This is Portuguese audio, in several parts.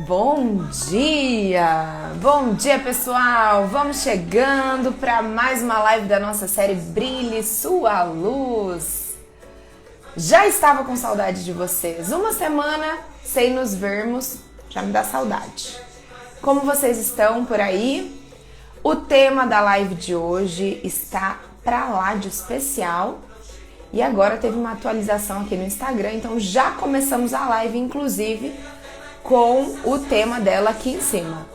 Bom dia! Bom dia, pessoal! Vamos chegando para mais uma live da nossa série Brilhe Sua Luz. Já estava com saudade de vocês. Uma semana sem nos vermos, já me dá saudade. Como vocês estão por aí? O tema da live de hoje está pra lá de especial. E agora teve uma atualização aqui no Instagram, então já começamos a live, inclusive, com o tema dela aqui em cima.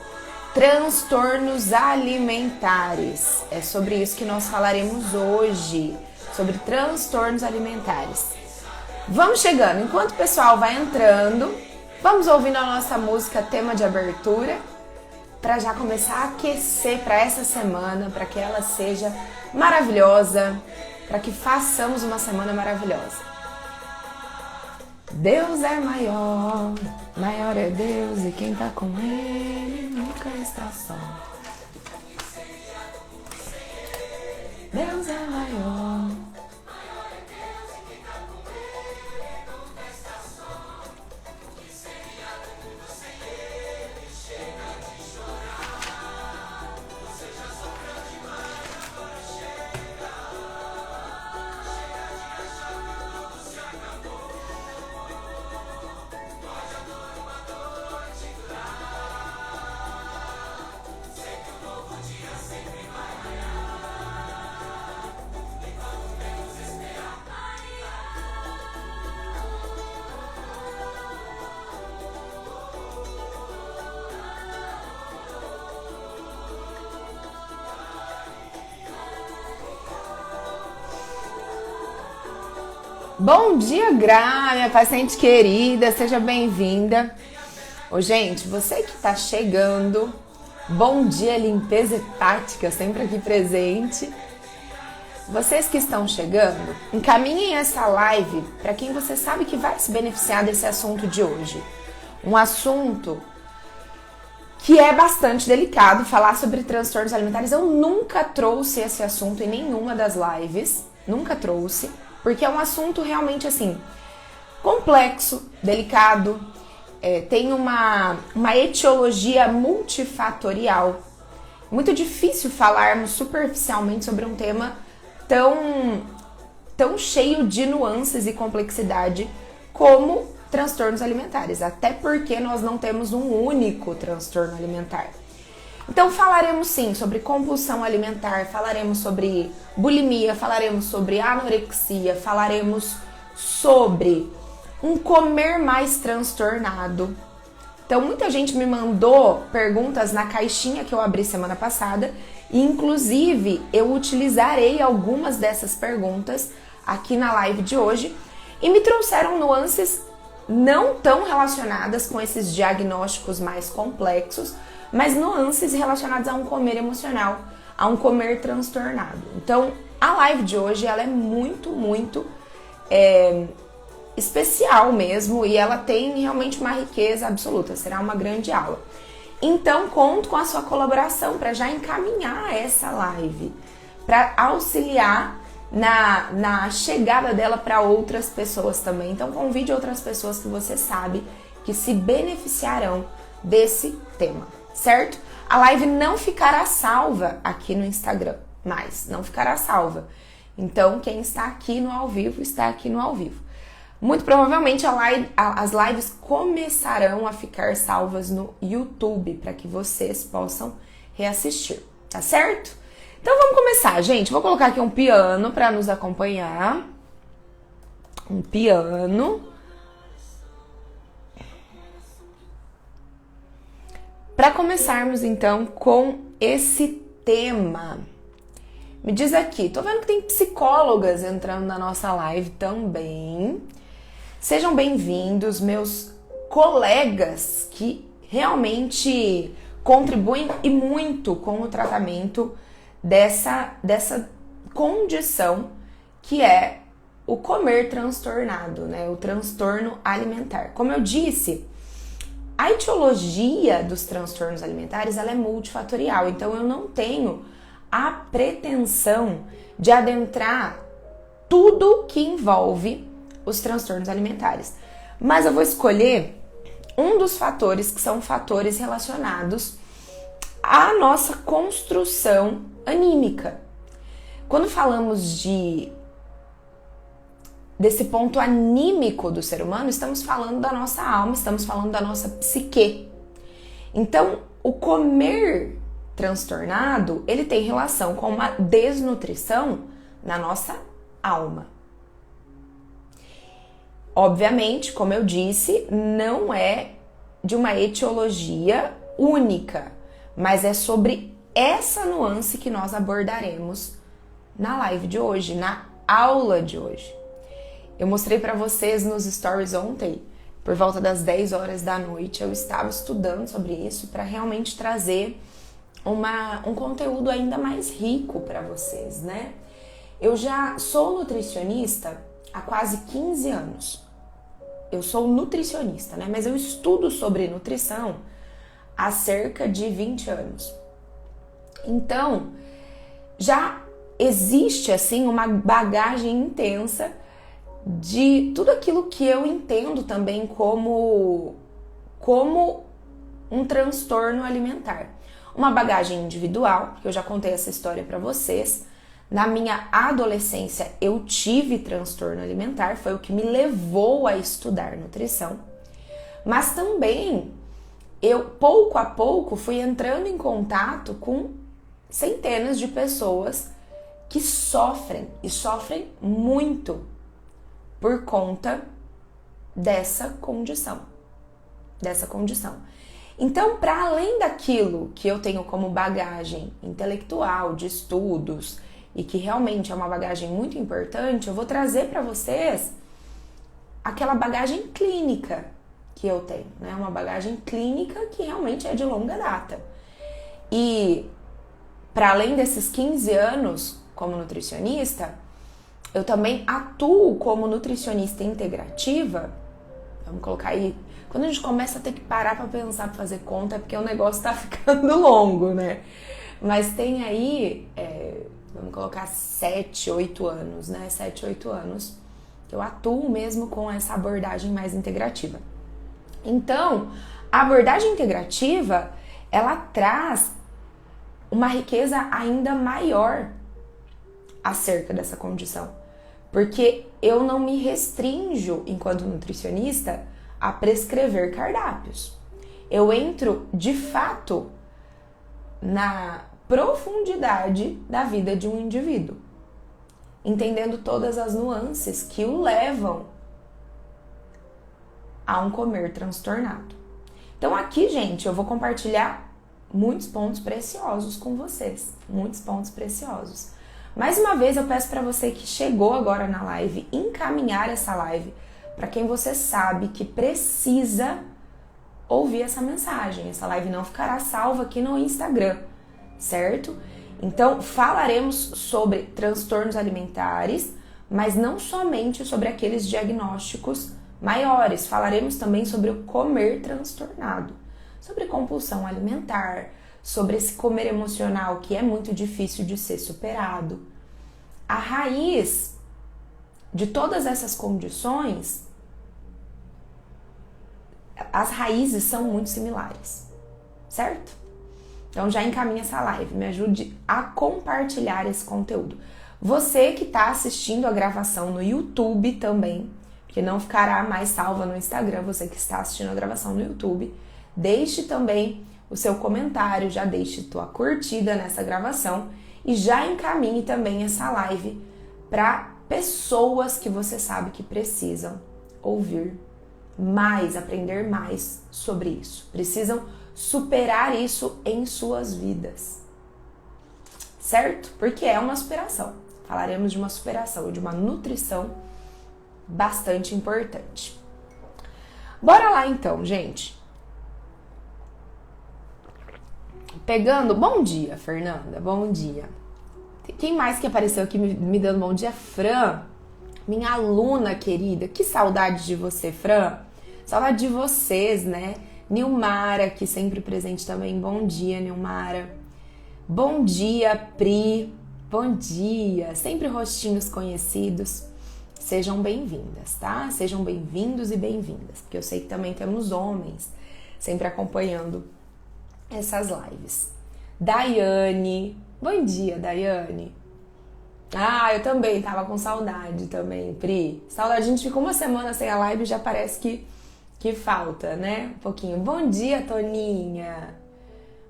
Transtornos alimentares. É sobre isso que nós falaremos hoje, sobre transtornos alimentares. Vamos chegando. Enquanto o pessoal vai entrando, vamos ouvindo a nossa música tema de abertura, para já começar a aquecer para essa semana, para que ela seja maravilhosa, para que façamos uma semana maravilhosa. Deus é maior, maior é Deus, e quem tá com Ele nunca está só. Deus é maior. Bom dia, Gra, minha paciente querida, seja bem-vinda. Ô, gente, você que tá chegando, bom dia, limpeza hepática, sempre aqui presente. Vocês que estão chegando, encaminhem essa live para quem você sabe que vai se beneficiar desse assunto de hoje. Um assunto que é bastante delicado, falar sobre transtornos alimentares. Eu nunca trouxe esse assunto em nenhuma das lives, nunca trouxe. Porque é um assunto realmente assim, complexo, delicado, tem uma etiologia multifatorial. Muito difícil falarmos superficialmente sobre um tema tão cheio de nuances e complexidade como transtornos alimentares. Até porque nós não temos um único transtorno alimentar. Então falaremos sim sobre compulsão alimentar, falaremos sobre bulimia, falaremos sobre anorexia, falaremos sobre um comer mais transtornado. Então muita gente me mandou perguntas na caixinha que eu abri semana passada e inclusive eu utilizarei algumas dessas perguntas aqui na live de hoje e me trouxeram nuances não tão relacionadas com esses diagnósticos mais complexos, mas nuances relacionadas a um comer emocional, a um comer transtornado. Então, a live de hoje ela é muito especial mesmo e ela tem realmente uma riqueza absoluta, será uma grande aula. Então, conto com a sua colaboração para já encaminhar essa live, para auxiliar na chegada dela para outras pessoas também. Então, convide outras pessoas que você sabe que se beneficiarão desse tema. Certo? A live não ficará salva aqui no Instagram, mas não ficará salva. Então, quem está aqui no ao vivo, está aqui no ao vivo. Muito provavelmente as lives começarão a ficar salvas no YouTube, para que vocês possam reassistir, tá certo? Então vamos começar, gente. Vou colocar aqui um piano para nos acompanhar. Um piano. Para começarmos então com esse tema, me diz aqui, tô vendo que tem psicólogas entrando na nossa live também. Sejam bem-vindos, meus colegas que realmente contribuem e muito com o tratamento dessa condição que é o comer transtornado, né? O transtorno alimentar. Como eu disse, a etiologia dos transtornos alimentares ela é multifatorial, então eu não tenho a pretensão de adentrar tudo que envolve os transtornos alimentares. Mas eu vou escolher um dos fatores que são fatores relacionados à nossa construção anímica. Quando falamos desse ponto anímico do ser humano, estamos falando da nossa alma, estamos falando da nossa psique. Então, o comer transtornado, ele tem relação com uma desnutrição na nossa alma. Obviamente, como eu disse, não é de uma etiologia única, mas é sobre essa nuance que nós abordaremos na live de hoje, na aula de hoje. Eu mostrei para vocês nos stories ontem, por volta das 10 horas da noite, eu estava estudando sobre isso para realmente trazer um conteúdo ainda mais rico para vocês, né? Eu já sou nutricionista há quase 15 anos. Eu sou nutricionista, né? Mas eu estudo sobre nutrição há cerca de 20 anos. Então, já existe, assim, uma bagagem intensa de tudo aquilo que eu entendo também como um transtorno alimentar. Uma bagagem individual, que eu já contei essa história para vocês. Na minha adolescência, eu tive transtorno alimentar, foi o que me levou a estudar nutrição. Mas também, eu pouco a pouco fui entrando em contato com centenas de pessoas que sofrem, e sofrem muito, por conta dessa condição. Então, para além daquilo que eu tenho como bagagem intelectual, de estudos, e que realmente é uma bagagem muito importante, eu vou trazer para vocês aquela bagagem clínica que eu tenho, né? Uma bagagem clínica que realmente é de longa data. E para além desses 15 anos como nutricionista, eu também atuo como nutricionista integrativa. Vamos colocar aí. Quando a gente começa a ter que parar para pensar, para fazer conta, é porque o negócio tá ficando longo, né? Mas tem aí, vamos colocar 7, 8 anos, né? 7, 8 anos que eu atuo mesmo com essa abordagem mais integrativa. Então, a abordagem integrativa, ela traz uma riqueza ainda maior acerca dessa condição. Porque eu não me restrinjo, enquanto nutricionista, a prescrever cardápios. Eu entro, de fato, na profundidade da vida de um indivíduo, entendendo todas as nuances que o levam a um comer transtornado. Então aqui, gente, eu vou compartilhar muitos pontos preciosos com vocês, muitos pontos preciosos. Mais uma vez eu peço para você que chegou agora na live, encaminhar essa live para quem você sabe que precisa ouvir essa mensagem. Essa live não ficará salva aqui no Instagram, certo? Então falaremos sobre transtornos alimentares, mas não somente sobre aqueles diagnósticos maiores. Falaremos também sobre o comer transtornado, sobre compulsão alimentar, sobre esse comer emocional que é muito difícil de ser superado. A raiz de todas essas condições, as raízes são muito similares, certo? Então já encaminha essa live, me ajude a compartilhar esse conteúdo. Você que está assistindo a gravação no YouTube também, que não ficará mais salva no Instagram, você que está assistindo a gravação no YouTube, deixe também o seu comentário, já deixe tua curtida nessa gravação e já encaminhe também essa live para pessoas que você sabe que precisam ouvir mais, aprender mais sobre isso. Precisam superar isso em suas vidas, certo? Porque é uma superação. Falaremos de uma superação, de uma nutrição bastante importante. Bora lá então, gente. Pegando, bom dia, Fernanda, bom dia. Quem mais que apareceu aqui me dando bom dia? Fran, minha aluna querida, que saudade de você, Fran. Saudade de vocês, né? Nilmara, aqui sempre presente também, bom dia, Nilmara. Bom dia, Pri, bom dia. Sempre rostinhos conhecidos, sejam bem-vindas, tá? Sejam bem-vindos e bem-vindas, porque eu sei que também temos homens sempre acompanhando essas lives. Daiane, bom dia, Daiane. Ah, eu também tava com saudade também, Pri. Saudade, a gente ficou uma semana sem a live e já parece que falta, né? Um pouquinho. Bom dia, Toninha.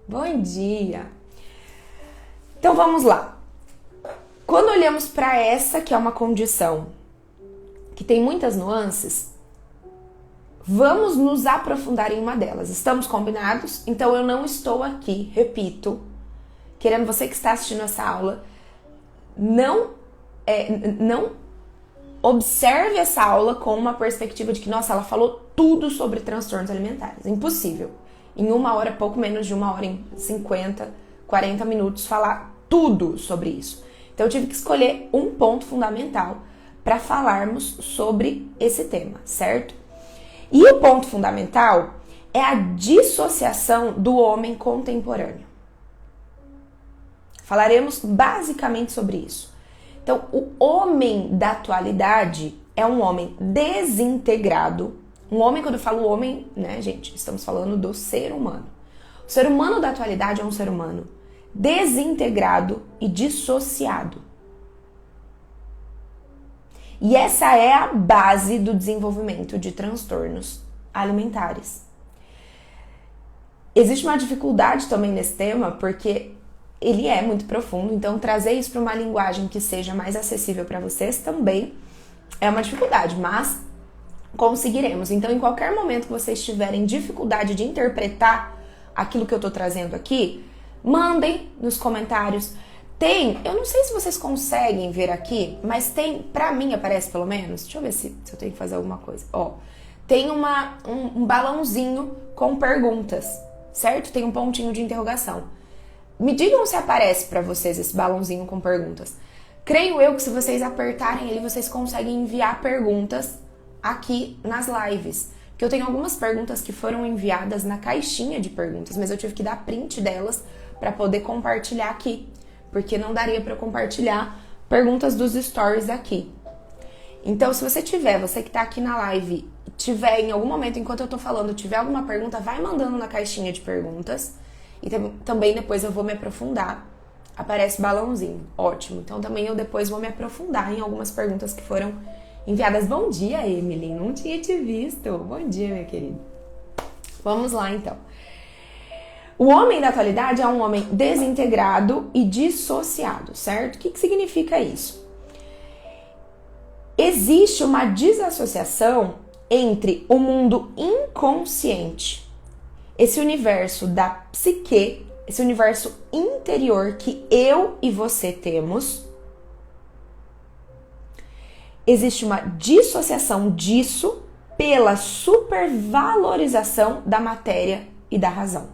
Bom dia. Então vamos lá. Quando olhamos para essa, que é uma condição que tem muitas nuances, vamos nos aprofundar em uma delas. Estamos combinados? Então eu não estou aqui, repito, querendo você que está assistindo essa aula, não observe essa aula com uma perspectiva de que, nossa, ela falou tudo sobre transtornos alimentares. Impossível. Em uma hora, pouco menos de uma hora, em 50, 40 minutos, falar tudo sobre isso. Então eu tive que escolher um ponto fundamental para falarmos sobre esse tema, certo? E o ponto fundamental é a dissociação do homem contemporâneo. Falaremos basicamente sobre isso. Então, o homem da atualidade é um homem desintegrado. Um homem, quando eu falo homem, né, gente, estamos falando do ser humano. O ser humano da atualidade é um ser humano desintegrado e dissociado. E essa é a base do desenvolvimento de transtornos alimentares. Existe uma dificuldade também nesse tema, porque ele é muito profundo, então trazer isso para uma linguagem que seja mais acessível para vocês também é uma dificuldade, mas conseguiremos. Então, em qualquer momento que vocês tiverem dificuldade de interpretar aquilo que eu estou trazendo aqui, mandem nos comentários. Tem, eu não sei se vocês conseguem ver aqui, mas tem, pra mim aparece pelo menos, deixa eu ver se eu tenho que fazer alguma coisa. Ó, tem um balãozinho com perguntas, certo? Tem um pontinho de interrogação. Me digam se aparece pra vocês esse balãozinho com perguntas. Creio eu que se vocês apertarem ele, vocês conseguem enviar perguntas aqui nas lives. Porque eu tenho algumas perguntas que foram enviadas na caixinha de perguntas, mas eu tive que dar print delas para poder compartilhar aqui. Porque não daria para eu compartilhar perguntas dos stories aqui. Então, se você tiver, você que tá aqui na live, tiver em algum momento, enquanto eu tô falando, tiver alguma pergunta, vai mandando na caixinha de perguntas. E também depois eu vou me aprofundar. Aparece balãozinho. Ótimo. Então também eu depois vou me aprofundar em algumas perguntas que foram enviadas. Bom dia, Emily. Não tinha te visto. Bom dia, minha querida. Vamos lá, então. O homem da atualidade é um homem desintegrado e dissociado, certo? O que significa isso? Existe uma desassociação entre o mundo inconsciente, esse universo da psique, esse universo interior que eu e você temos. Existe uma dissociação disso pela supervalorização da matéria e da razão.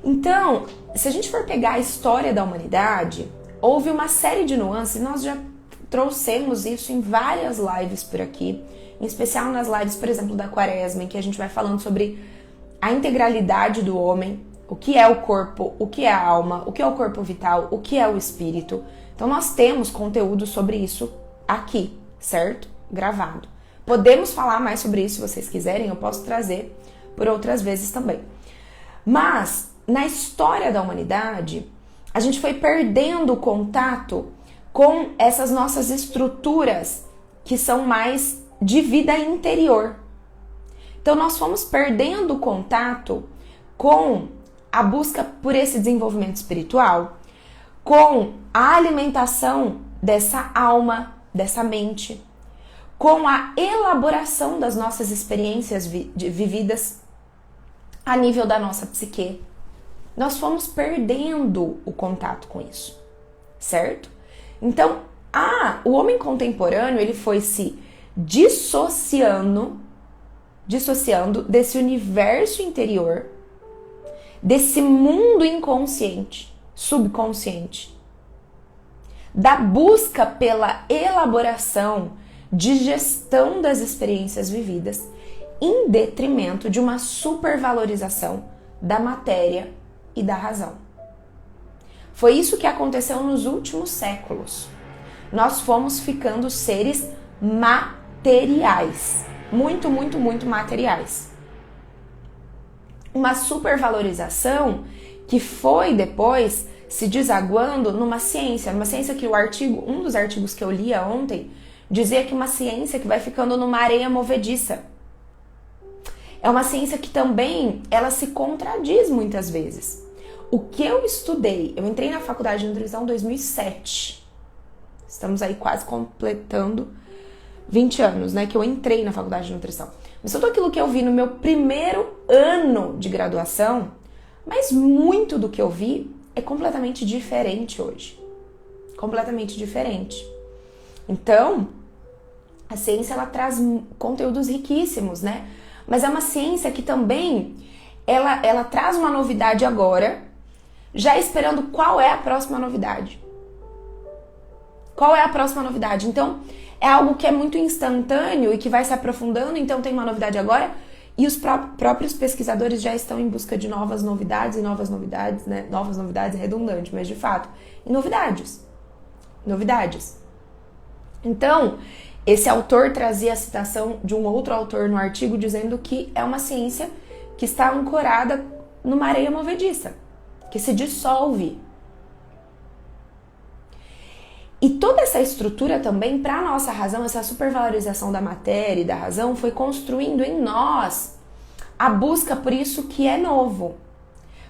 Então, se a gente for pegar a história da humanidade, houve uma série de nuances, nós já trouxemos isso em várias lives por aqui, em especial nas lives, por exemplo, da Quaresma, em que a gente vai falando sobre a integralidade do homem, o que é o corpo, o que é a alma, o que é o corpo vital, o que é o espírito. Então nós temos conteúdo sobre isso aqui, certo? Gravado. Podemos falar mais sobre isso se vocês quiserem, eu posso trazer por outras vezes também. Mas, na história da humanidade, a gente foi perdendo o contato com essas nossas estruturas que são mais de vida interior. Então nós fomos perdendo o contato com a busca por esse desenvolvimento espiritual, com a alimentação dessa alma, dessa mente, com a elaboração das nossas experiências vividas a nível da nossa psique. Nós fomos perdendo o contato com isso, certo? Então, o homem contemporâneo, ele foi se dissociando desse universo interior, desse mundo inconsciente, subconsciente, da busca pela elaboração de gestão das experiências vividas, em detrimento de uma supervalorização da matéria e da razão. Foi isso que aconteceu nos últimos séculos. nós fomos ficando seres materiais. Muito, muito, muito materiais. Uma supervalorização que foi depois se desaguando numa ciência que um dos artigos que eu lia ontem dizia que uma ciência que vai ficando numa areia movediça. É uma ciência que também ela se contradiz muitas vezes. O que eu estudei, eu entrei na faculdade de nutrição em 2007. Estamos aí quase completando 20 anos, né, que eu entrei na faculdade de nutrição. Mas tudo aquilo que eu vi no meu primeiro ano de graduação, mas muito do que eu vi é completamente diferente hoje. Completamente diferente. Então, a ciência ela traz conteúdos riquíssimos, né? Mas é uma ciência que também ela traz uma novidade agora, já esperando qual é a próxima novidade. Qual é a próxima novidade? Então, é algo que é muito instantâneo e que vai se aprofundando, então tem uma novidade agora e os próprios pesquisadores já estão em busca de novas novidades, né? Novas novidades redundantes, mas de fato, em novidades. Então, esse autor trazia a citação de um outro autor no artigo dizendo que é uma ciência que está ancorada numa areia movediça, que se dissolve. E toda essa estrutura também, para a nossa razão, essa supervalorização da matéria e da razão, foi construindo em nós a busca por isso que é novo.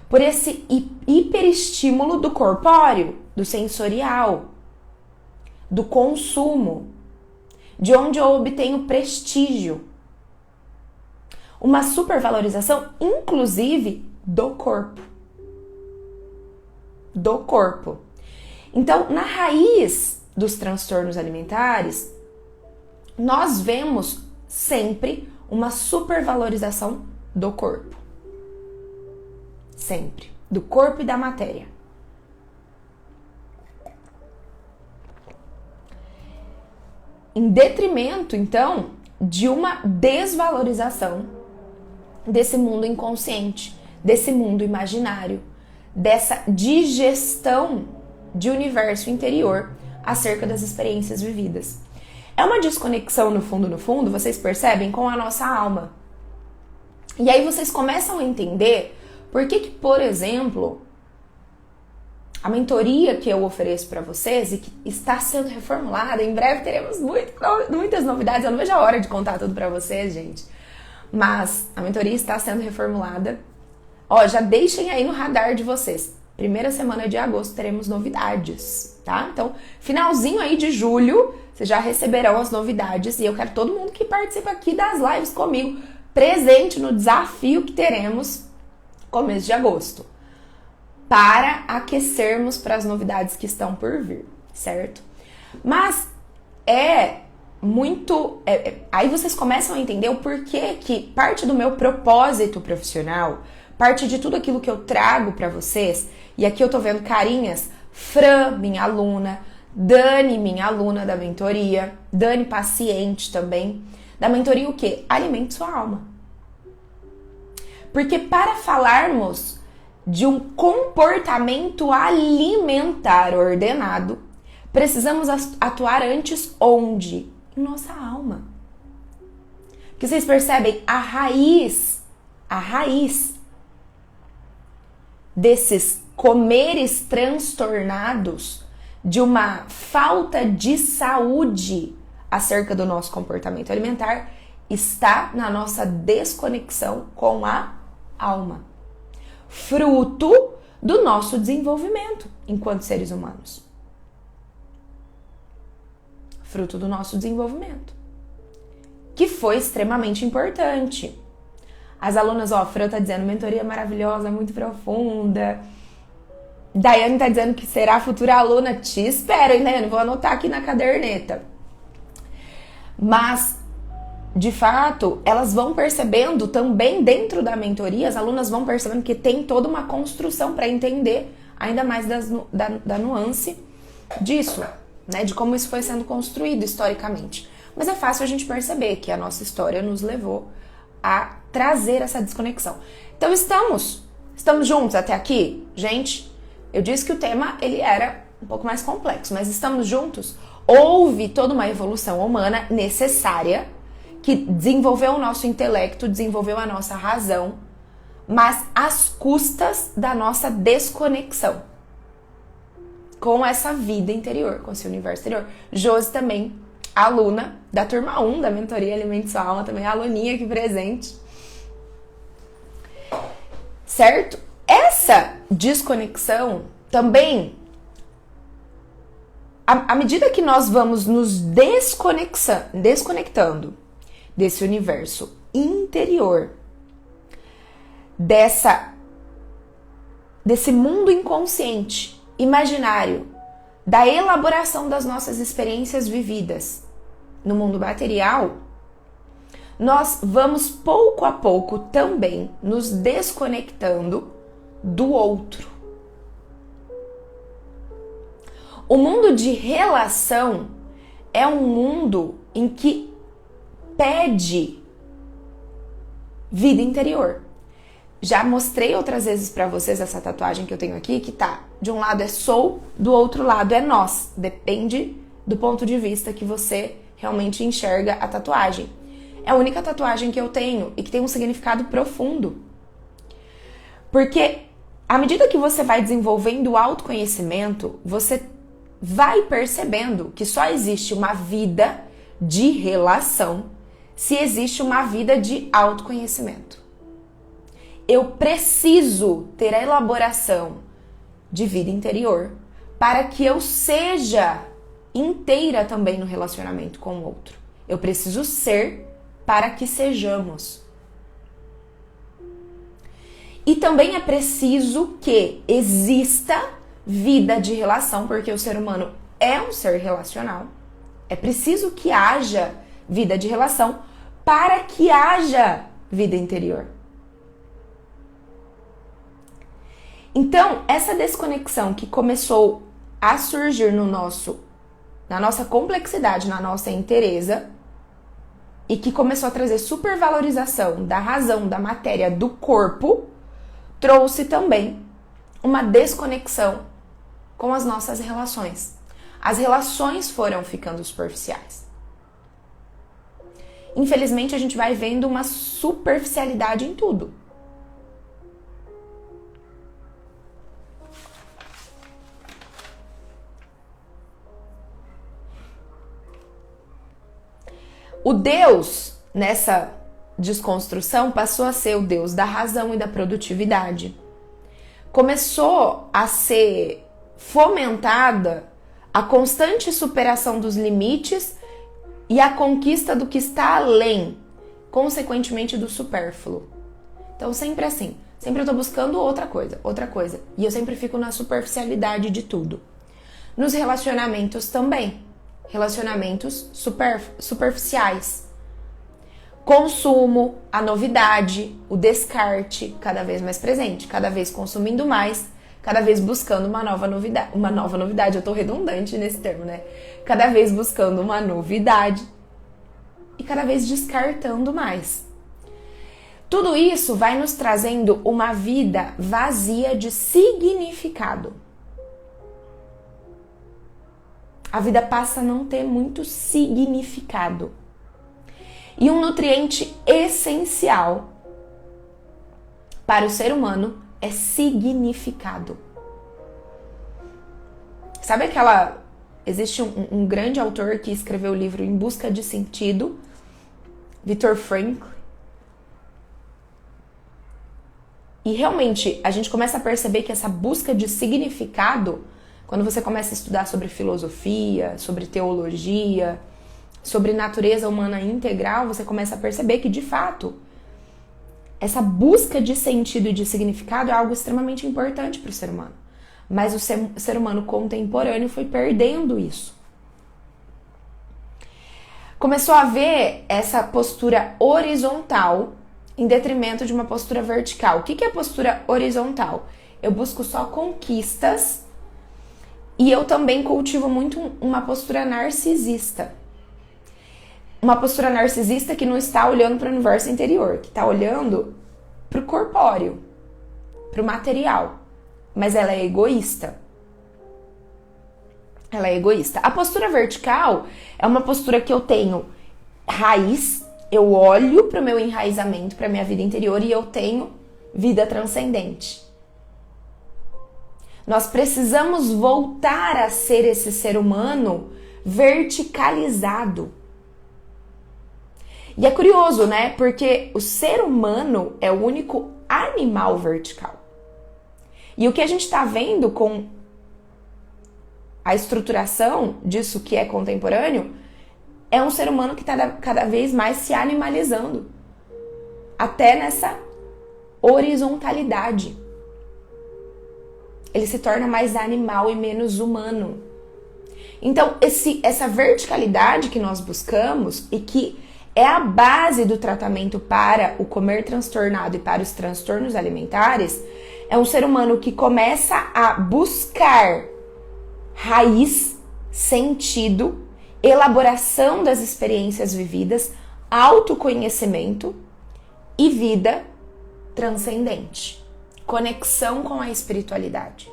Por esse hiperestímulo do corpóreo, do sensorial, do consumo, de onde eu obtenho prestígio. Uma supervalorização, inclusive, do corpo. Do corpo. Então, na raiz dos transtornos alimentares, nós vemos sempre uma supervalorização do corpo. Sempre. Do corpo e da matéria. Em detrimento, então, de uma desvalorização desse mundo inconsciente, desse mundo imaginário, dessa digestão de universo interior acerca das experiências vividas. É uma desconexão, no fundo, vocês percebem, com a nossa alma. E aí vocês começam a entender por que, por exemplo, a mentoria que eu ofereço para vocês e que está sendo reformulada, em breve teremos muitas novidades, eu não vejo a hora de contar tudo para vocês, gente. Mas a mentoria está sendo reformulada. Ó, já deixem aí no radar de vocês. Primeira semana de agosto teremos novidades, tá? Então, finalzinho aí de julho, vocês já receberão as novidades. E eu quero todo mundo que participa aqui das lives comigo presente no desafio que teremos começo de agosto, para aquecermos para as novidades que estão por vir, certo? Mas aí vocês começam a entender o porquê que parte do meu propósito profissional, parte de tudo aquilo que eu trago para vocês, e aqui eu tô vendo carinhas, Fran, minha aluna, Dani, minha aluna da mentoria, Dani, paciente também, da mentoria o quê? Alimente sua alma. Porque para falarmos de um comportamento alimentar ordenado, precisamos atuar antes onde? Em nossa alma. Porque vocês percebem, a raiz desses comeres transtornados, de uma falta de saúde acerca do nosso comportamento alimentar, está na nossa desconexão com a alma. Fruto do nosso desenvolvimento enquanto seres humanos. Fruto do nosso desenvolvimento. Que foi extremamente importante. As alunas, ó, a Fran tá dizendo, mentoria maravilhosa, muito profunda. Daiane tá dizendo que será a futura aluna. Te espero, hein, Daiane? Vou anotar aqui na caderneta. Mas, de fato, elas vão percebendo também dentro da mentoria, as alunas vão percebendo que tem toda uma construção para entender ainda mais da nuance disso, né? De como isso foi sendo construído historicamente. Mas é fácil a gente perceber que a nossa história nos levou a trazer essa desconexão. Então estamos juntos até aqui? Gente, eu disse que o tema ele era um pouco mais complexo, mas estamos juntos? houve toda uma evolução humana necessária que desenvolveu o nosso intelecto, desenvolveu a nossa razão, mas às custas da nossa desconexão com essa vida interior, com esse universo interior. Josi também, aluna da turma 1 da mentoria Alimente Sua Alma, também aluninha aqui presente. Certo? Essa desconexão também, à medida que nós vamos nos desconectando desse universo interior, desse mundo inconsciente, imaginário, da elaboração das nossas experiências vividas no mundo material, nós vamos pouco a pouco também nos desconectando do outro. O mundo de relação é um mundo em que pede vida interior. Já mostrei outras vezes pra vocês essa tatuagem que eu tenho aqui, que tá, de um lado é sou, do outro lado é nós. Depende do ponto de vista que você realmente enxerga a tatuagem. É a única tatuagem que eu tenho e que tem um significado profundo. Porque à medida que você vai desenvolvendo o autoconhecimento, você vai percebendo que só existe uma vida de relação se existe uma vida de autoconhecimento. Eu preciso ter a elaboração de vida interior para que eu seja inteira também no relacionamento com o outro. Eu preciso ser para que sejamos. E também é preciso que exista vida de relação, porque o ser humano é um ser relacional. É preciso que haja vida de relação para que haja vida interior. Então, essa desconexão que começou a surgir na nossa complexidade, na nossa inteireza, e que começou a trazer supervalorização da razão, da matéria, do corpo, trouxe também uma desconexão com as nossas relações. As relações foram ficando superficiais. Infelizmente, a gente vai vendo uma superficialidade em tudo. O Deus, nessa desconstrução, passou a ser o Deus da razão e da produtividade. Começou a ser fomentada a constante superação dos limites e a conquista do que está além, consequentemente do supérfluo. Então, sempre assim, sempre eu tô buscando outra coisa, e eu sempre fico na superficialidade de tudo. Nos relacionamentos também. Relacionamentos superficiais. Consumo, a novidade, o descarte, cada vez mais presente, cada vez consumindo mais, cada vez buscando uma nova novidade, eu tô redundante nesse termo, né? Cada vez buscando uma novidade e cada vez descartando mais. Tudo isso vai nos trazendo uma vida vazia de significado. A vida passa a não ter muito significado. E um nutriente essencial para o ser humano é significado. Sabe aquela... Existe um grande autor que escreveu o livro Em Busca de Sentido, Viktor Frankl. E realmente a gente começa a perceber que essa busca de significado, quando você começa a estudar sobre filosofia, sobre teologia, sobre natureza humana integral, você começa a perceber que, de fato, essa busca de sentido e de significado é algo extremamente importante para o ser humano. Mas o ser humano contemporâneo foi perdendo isso. Começou a haver essa postura horizontal em detrimento de uma postura vertical. O que é postura horizontal? Eu busco só conquistas e eu também cultivo muito uma postura narcisista. Uma postura narcisista que não está olhando para o universo interior, que está olhando para o corpóreo, para o material. Mas ela é egoísta. ela é egoísta. A postura vertical é uma postura que eu tenho raiz, eu olho para o meu enraizamento, para a minha vida interior e eu tenho vida transcendente. Nós precisamos voltar a ser esse ser humano verticalizado. E é curioso, né? Porque o ser humano é o único animal vertical. E o que a gente está vendo com a estruturação disso que é contemporâneo é um ser humano que está cada vez mais se animalizando. Até nessa horizontalidade. Ele se torna mais animal e menos humano. Então, essa verticalidade que nós buscamos e que é a base do tratamento para o comer transtornado e para os transtornos alimentares, é um ser humano que começa a buscar raiz, sentido, elaboração das experiências vividas, autoconhecimento e vida transcendente. Conexão com a espiritualidade.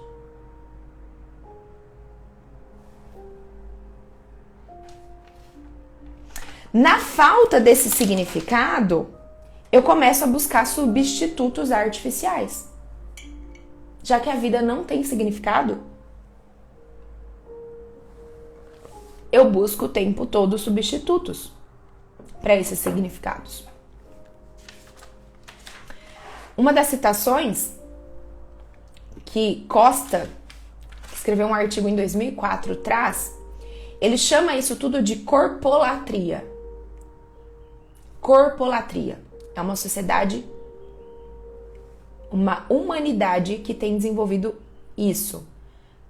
Na falta desse significado, eu começo a buscar substitutos artificiais. Já que a vida não tem significado, eu busco o tempo todo substitutos para esses significados. Uma das citações que Costa, que escreveu um artigo em 2004, traz, ele chama isso tudo de corpolatria. Corpolatria é uma sociedade, uma humanidade que tem desenvolvido isso.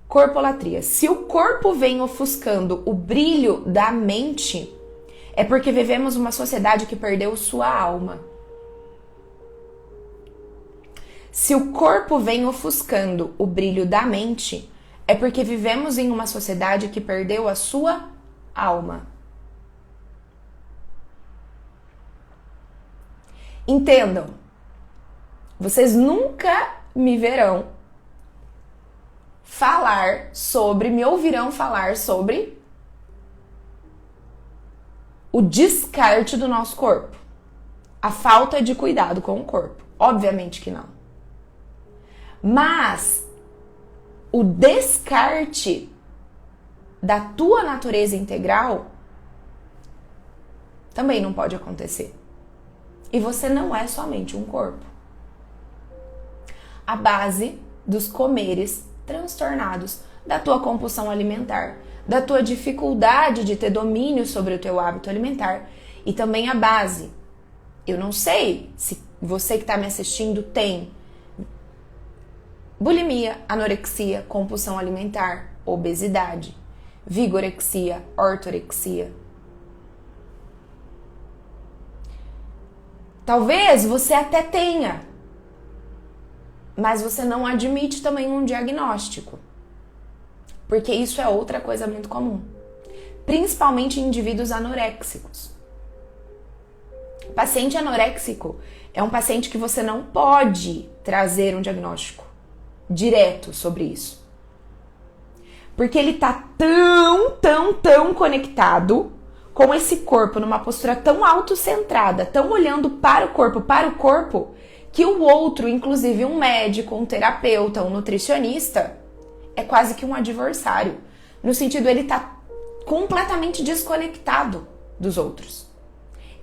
Corpolatria. Se o corpo vem ofuscando o brilho da mente, é porque vivemos uma sociedade que perdeu sua alma. Se o corpo vem ofuscando o brilho da mente, é porque vivemos em uma sociedade que perdeu a sua alma. Entendam, vocês nunca me ouvirão falar sobre o descarte do nosso corpo, a falta de cuidado com o corpo. Obviamente que não. Mas o descarte da tua natureza integral também não pode acontecer. E você não é somente um corpo. A base dos comeres transtornados, da tua compulsão alimentar, da tua dificuldade de ter domínio sobre o teu hábito alimentar e também a base. Eu não sei se você que está me assistindo tem bulimia, anorexia, compulsão alimentar, obesidade, vigorexia, ortorexia. Talvez você até tenha, mas você não admite também um diagnóstico. Porque isso é outra coisa muito comum. Principalmente em indivíduos anoréxicos. Paciente anoréxico é um paciente que você não pode trazer um diagnóstico direto sobre isso. Porque ele tá tão conectado com esse corpo, numa postura tão autocentrada, tão olhando para o corpo, que o outro, inclusive um médico, um terapeuta, um nutricionista, é quase que um adversário. No sentido, ele tá completamente desconectado dos outros.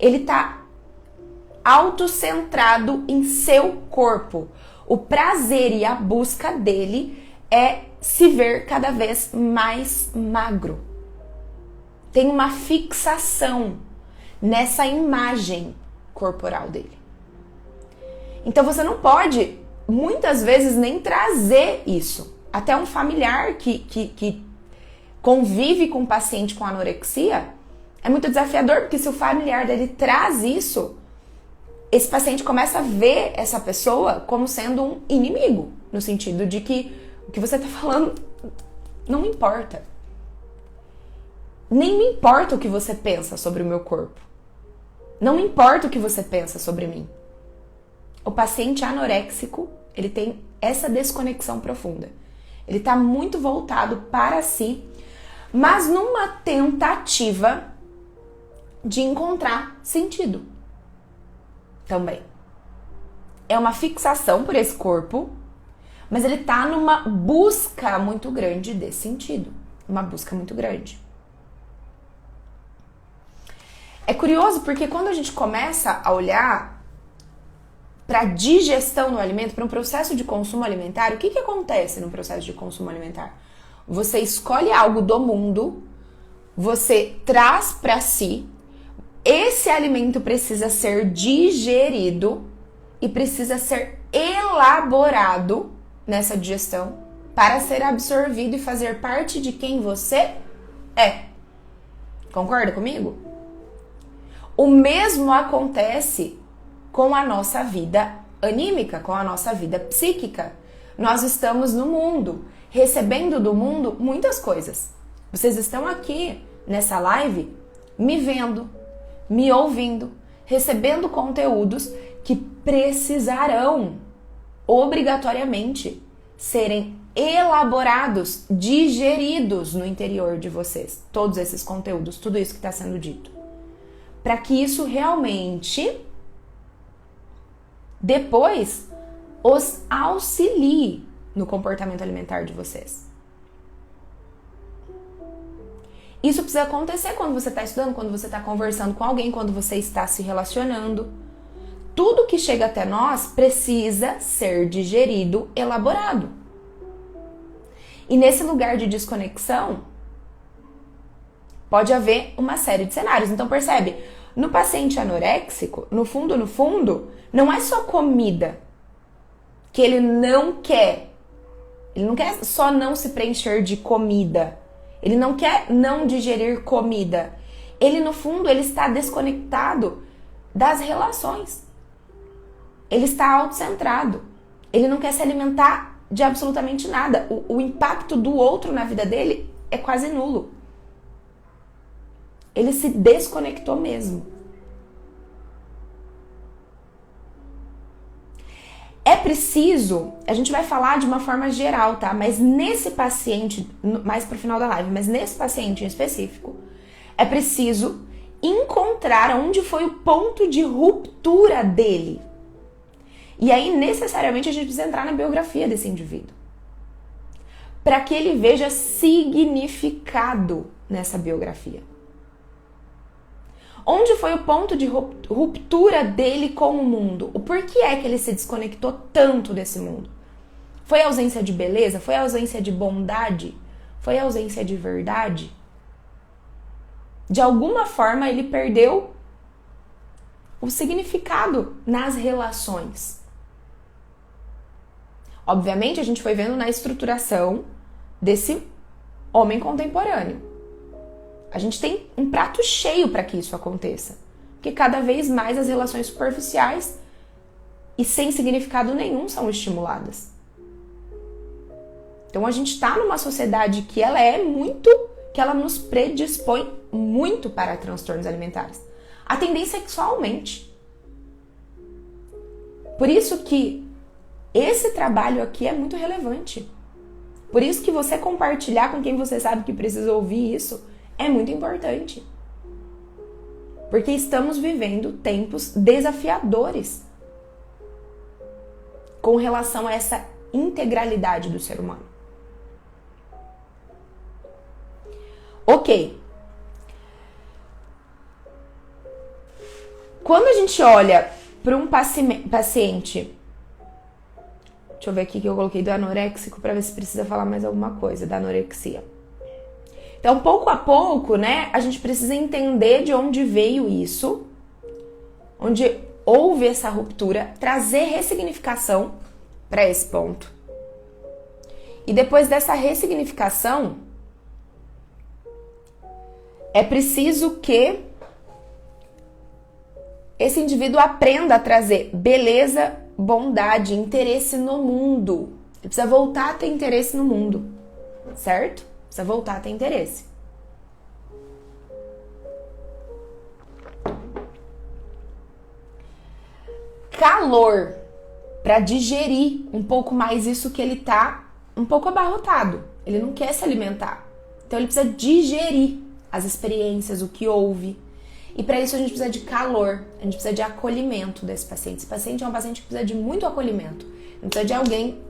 Ele tá autocentrado em seu corpo. O prazer e a busca dele é se ver cada vez mais magro. Tem uma fixação nessa imagem corporal dele. Então você não pode, muitas vezes, nem trazer isso. Até um familiar que convive com um paciente com anorexia é muito desafiador, porque se o familiar dele traz isso, esse paciente começa a ver essa pessoa como sendo um inimigo, no sentido de que o que você está falando não me importa. Nem me importa o que você pensa sobre o meu corpo. Não me importa o que você pensa sobre mim. O paciente anoréxico, ele tem essa desconexão profunda. Ele está muito voltado para si, mas numa tentativa de encontrar sentido também. É uma fixação por esse corpo, mas ele tá numa busca muito grande de sentido. Uma busca muito grande. É curioso porque quando a gente começa a olhar para digestão no alimento, para um processo de consumo alimentar, o que acontece no processo de consumo alimentar? Você escolhe algo do mundo, você traz para si, esse alimento precisa ser digerido e precisa ser elaborado nessa digestão para ser absorvido e fazer parte de quem você é. Concorda comigo? O mesmo acontece com a nossa vida anímica, com a nossa vida psíquica. Nós estamos no mundo, recebendo do mundo muitas coisas. Vocês estão aqui nessa live me vendo, me ouvindo, recebendo conteúdos que precisarão obrigatoriamente serem elaborados, digeridos no interior de vocês. Todos esses conteúdos, tudo isso que está sendo dito. Para que isso realmente depois os auxilie no comportamento alimentar de vocês. Isso precisa acontecer quando você está estudando, quando você está conversando com alguém, quando você está se relacionando. Tudo que chega até nós precisa ser digerido, elaborado. E nesse lugar de desconexão, pode haver uma série de cenários. Então percebe, no paciente anoréxico, no fundo, não é só comida que ele não quer. Ele não quer só não se preencher de comida. Ele não quer não digerir comida. Ele, no fundo, ele está desconectado das relações. Ele está autocentrado. Ele não quer se alimentar de absolutamente nada. O impacto do outro na vida dele é quase nulo. Ele se desconectou mesmo. É preciso, a gente vai falar de uma forma geral, tá? Mas nesse paciente, mais pro final da live, mas nesse paciente em específico, é preciso encontrar onde foi o ponto de ruptura dele. E aí, necessariamente, a gente precisa entrar na biografia desse indivíduo. Para que ele veja significado nessa biografia. Onde foi o ponto de ruptura dele com o mundo? O porquê é que ele se desconectou tanto desse mundo? Foi a ausência de beleza? Foi a ausência de bondade? Foi a ausência de verdade? De alguma forma ele perdeu o significado nas relações. Obviamente a gente foi vendo na estruturação desse homem contemporâneo. A gente tem um prato cheio para que isso aconteça. Porque cada vez mais as relações superficiais e sem significado nenhum são estimuladas. Então a gente está numa sociedade que ela nos predispõe muito para transtornos alimentares. A tendência é que só aumente. Por isso que esse trabalho aqui é muito relevante. Por isso que você compartilhar com quem você sabe que precisa ouvir isso é muito importante. Porque estamos vivendo tempos desafiadores com relação a essa integralidade do ser humano. Ok. Quando a gente olha para um paciente, deixa eu ver aqui que eu coloquei do anoréxico para ver se precisa falar mais alguma coisa da anorexia. Então, pouco a pouco, né, a gente precisa entender de onde veio isso, onde houve essa ruptura, trazer ressignificação para esse ponto. E depois dessa ressignificação, é preciso que esse indivíduo aprenda a trazer beleza, bondade, interesse no mundo. Ele precisa voltar a ter interesse no mundo, certo? Precisa voltar a ter interesse. Calor para digerir um pouco mais isso que ele tá um pouco abarrotado. Ele não quer se alimentar. Então ele precisa digerir as experiências, o que houve. E para isso a gente precisa de calor, a gente precisa de acolhimento desse paciente. Esse paciente é um paciente que precisa de muito acolhimento. Não precisa de alguém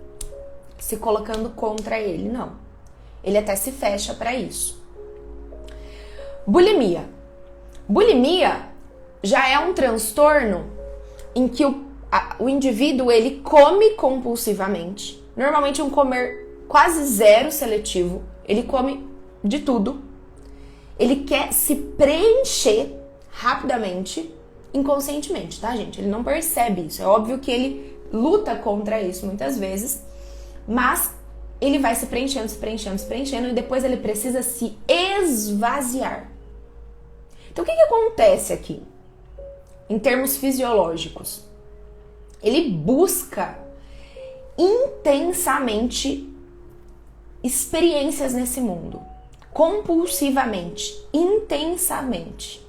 se colocando contra ele, não. Ele até se fecha para isso. Bulimia. Bulimia já é um transtorno em que o indivíduo ele come compulsivamente. Normalmente um comer quase zero seletivo. Ele come de tudo. Ele quer se preencher rapidamente, inconscientemente, tá, gente? Ele não percebe isso. É óbvio que ele luta contra isso muitas vezes, mas ele vai se preenchendo, se preenchendo, se preenchendo e depois ele precisa se esvaziar. Então, o que acontece aqui? Em termos fisiológicos, ele busca intensamente experiências nesse mundo, compulsivamente, intensamente,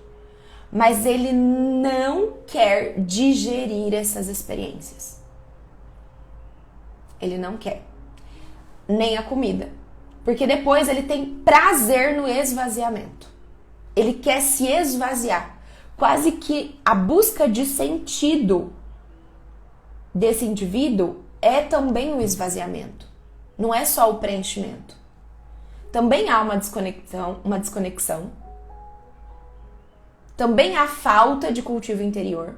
mas ele não quer digerir essas experiências. Ele não quer, nem a comida, porque depois ele tem prazer no esvaziamento. Ele quer se esvaziar. Quase que a busca de sentido desse indivíduo é também o esvaziamento. Não é só o preenchimento. Também há uma desconexão. Também há falta de cultivo interior.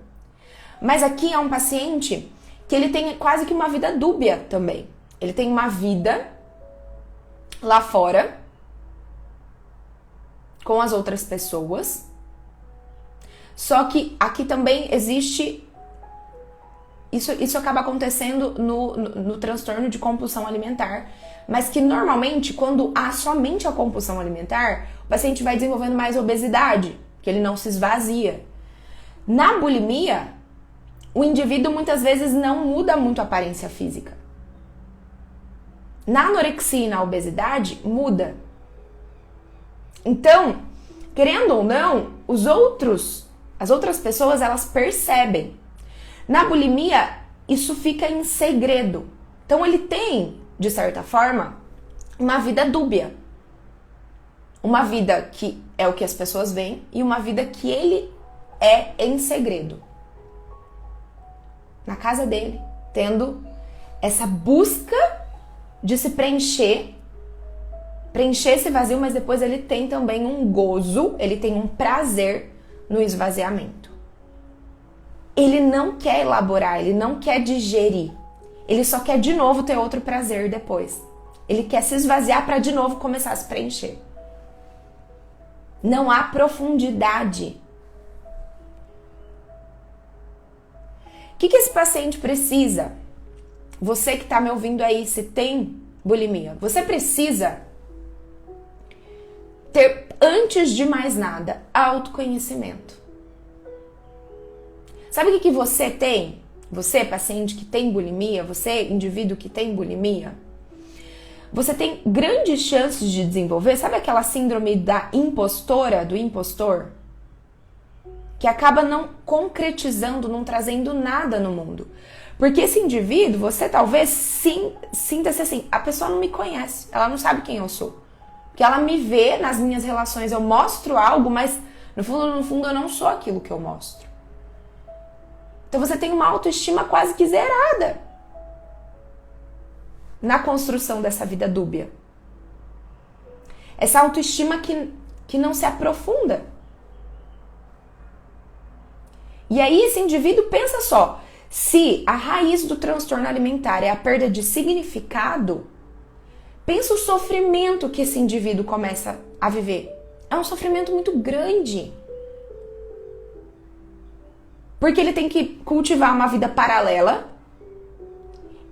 Mas aqui é um paciente que ele tem quase que uma vida dúbia também. Ele tem uma vida lá fora com as outras pessoas. Só que aqui também existe... Isso acaba acontecendo no transtorno de compulsão alimentar, mas que normalmente, quando há somente a compulsão alimentar, o paciente vai desenvolvendo mais obesidade, que ele não se esvazia. Na bulimia, o indivíduo muitas vezes não muda muito a aparência física. Na anorexia e na obesidade, muda. Então, querendo ou não, as outras pessoas, elas percebem. Na bulimia, isso fica em segredo. Então ele tem, de certa forma, uma vida dúbia. Uma vida que é o que as pessoas veem e uma vida que ele é em segredo. Na casa dele, tendo essa busca de se preencher esse vazio, mas depois ele tem também um gozo, ele tem um prazer no esvaziamento. Ele não quer elaborar, ele não quer digerir. Ele só quer de novo ter outro prazer depois. Ele quer se esvaziar para de novo começar a se preencher. Não há profundidade. O que esse paciente precisa? Você que está me ouvindo aí, se tem bulimia, você precisa ter, antes de mais nada, autoconhecimento. Sabe o que você tem? Você, paciente que tem bulimia, você, indivíduo que tem bulimia, você tem grandes chances de desenvolver, sabe aquela síndrome da impostora, do impostor? Que acaba não concretizando, não trazendo nada no mundo. Porque esse indivíduo, você talvez sinta-se assim, a pessoa não me conhece, ela não sabe quem eu sou. Porque ela me vê nas minhas relações, eu mostro algo, mas no fundo eu não sou aquilo que eu mostro. Então você tem uma autoestima quase que zerada na construção dessa vida dúbia. Essa autoestima que não se aprofunda. E aí esse indivíduo, pensa só, se a raiz do transtorno alimentar é a perda de significado, pensa o sofrimento que esse indivíduo começa a viver. É um sofrimento muito grande. Porque ele tem que cultivar uma vida paralela,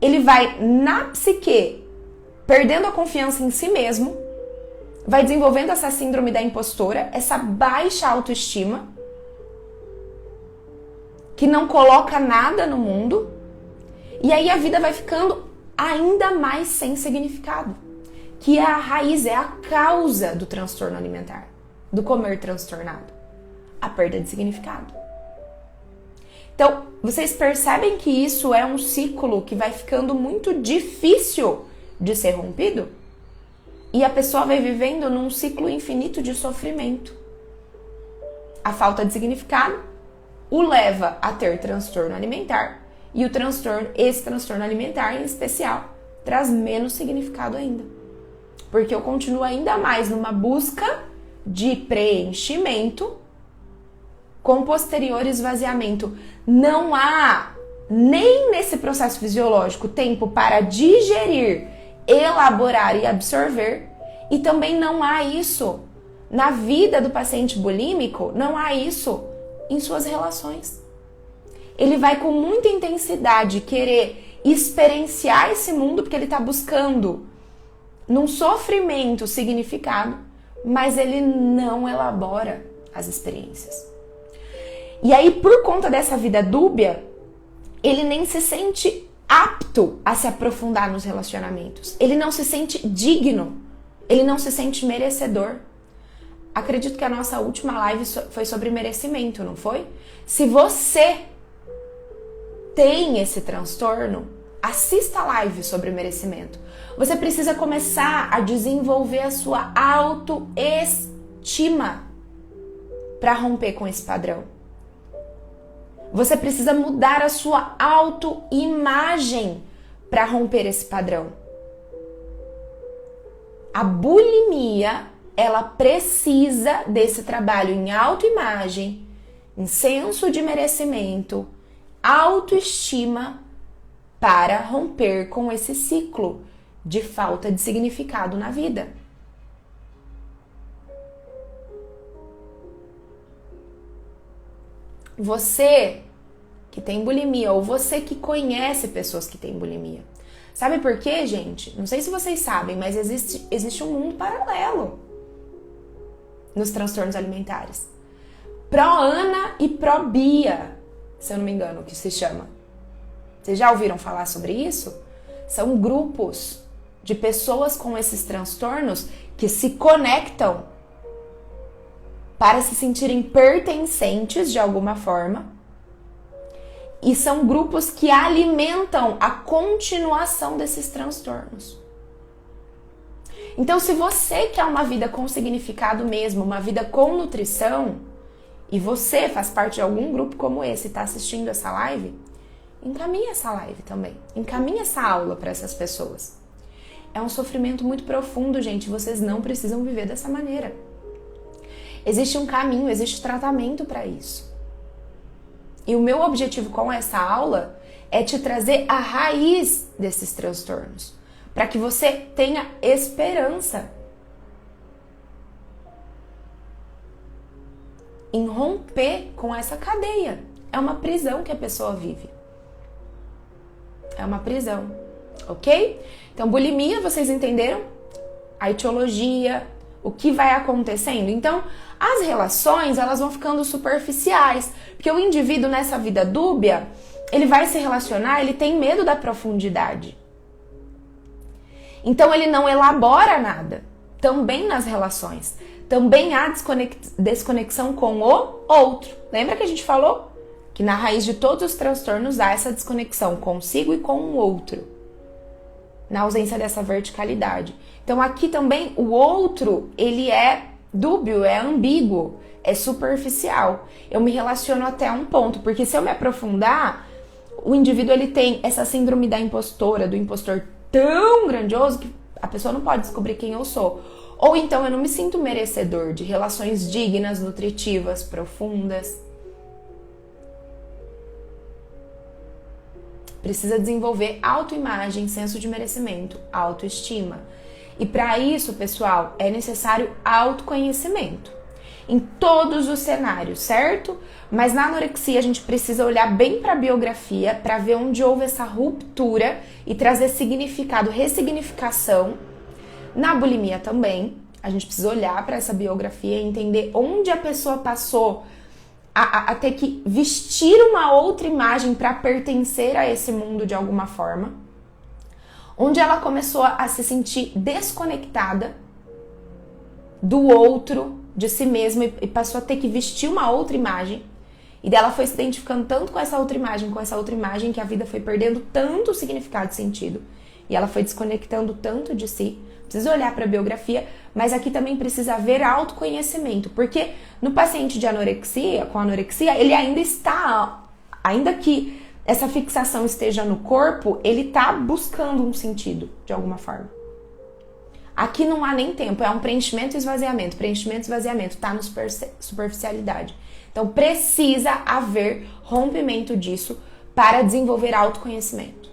ele vai, na psique, perdendo a confiança em si mesmo, vai desenvolvendo essa síndrome da impostora, essa baixa autoestima, que não coloca nada no mundo, e aí a vida vai ficando ainda mais sem significado, que é a raiz, é a causa do transtorno alimentar, do comer transtornado, a perda de significado. Então, vocês percebem que isso é um ciclo que vai ficando muito difícil de ser rompido? E a pessoa vai vivendo num ciclo infinito de sofrimento. A falta de significado o leva a ter transtorno alimentar. E esse transtorno alimentar, em especial, traz menos significado ainda. Porque eu continuo ainda mais numa busca de preenchimento com posterior esvaziamento. Não há, nem nesse processo fisiológico, tempo para digerir, elaborar e absorver. E também não há isso na vida do paciente bulímico, não há isso em suas relações. Ele vai com muita intensidade querer experienciar esse mundo porque ele está buscando num sofrimento significado, mas ele não elabora as experiências. E aí, por conta dessa vida dúbia, ele nem se sente apto a se aprofundar nos relacionamentos. Ele não se sente digno. Ele não se sente merecedor. Acredito que a nossa última live foi sobre merecimento, não foi? Se você tem esse transtorno, assista a live sobre merecimento. Você precisa começar a desenvolver a sua autoestima para romper com esse padrão. Você precisa mudar a sua autoimagem para romper esse padrão. A bulimia, ela precisa desse trabalho em autoimagem, em senso de merecimento, autoestima, para romper com esse ciclo de falta de significado na vida. Você que tem bulimia, ou você que conhece pessoas que têm bulimia. Sabe por quê, gente? Não sei se vocês sabem, mas existe um mundo paralelo nos transtornos alimentares. Pró-Ana e Pró-Bia, se eu não me engano, que se chama. Vocês já ouviram falar sobre isso? São grupos de pessoas com esses transtornos que se conectam para se sentirem pertencentes de alguma forma. E são grupos que alimentam a continuação desses transtornos. Então, se você quer uma vida com significado mesmo, uma vida com nutrição, e você faz parte de algum grupo como esse e está assistindo essa live, encaminha essa live também. Encaminha essa aula para essas pessoas. É um sofrimento muito profundo, gente. Vocês não precisam viver dessa maneira. Existe um caminho, existe tratamento para isso. E o meu objetivo com essa aula é te trazer a raiz desses transtornos, para que você tenha esperança em romper com essa cadeia. É uma prisão que a pessoa vive. É uma prisão, ok? Então, bulimia, vocês entenderam? A etiologia, o que vai acontecendo. Então, as relações, elas vão ficando superficiais, porque o indivíduo nessa vida dúbia, ele vai se relacionar, ele tem medo da profundidade. Então, ele não elabora nada, também nas relações. Também há desconexão com o outro. Lembra que a gente falou? Que na raiz de todos os transtornos há essa desconexão consigo e com o outro. Na ausência dessa verticalidade. Então aqui também o outro, ele é dúbio, é ambíguo, é superficial. Eu me relaciono até um ponto, porque se eu me aprofundar, o indivíduo ele tem essa síndrome da impostora, do impostor tão grandioso que a pessoa não pode descobrir quem eu sou. Ou então eu não me sinto merecedor de relações dignas, nutritivas, profundas. Precisa desenvolver autoimagem, senso de merecimento, autoestima. E para isso, pessoal, é necessário autoconhecimento. Em todos os cenários, certo? Mas na anorexia a gente precisa olhar bem para a biografia para ver onde houve essa ruptura e trazer significado, ressignificação. Na bulimia também, a gente precisa olhar para essa biografia e entender onde a pessoa passou a ter que vestir uma outra imagem para pertencer a esse mundo de alguma forma. Onde ela começou a se sentir desconectada do outro, de si mesma, e passou a ter que vestir uma outra imagem. E dela foi se identificando tanto com essa outra imagem, que a vida foi perdendo tanto significado e sentido. E ela foi desconectando tanto de si. Pra precisa olhar para a biografia, mas aqui também precisa haver autoconhecimento, porque no paciente de anorexia, com anorexia, ele ainda está, ainda que essa fixação esteja no corpo, ele está buscando um sentido, de alguma forma. Aqui não há nem tempo, é um preenchimento e esvaziamento, tá no superficialidade. Então precisa haver rompimento disso para desenvolver autoconhecimento.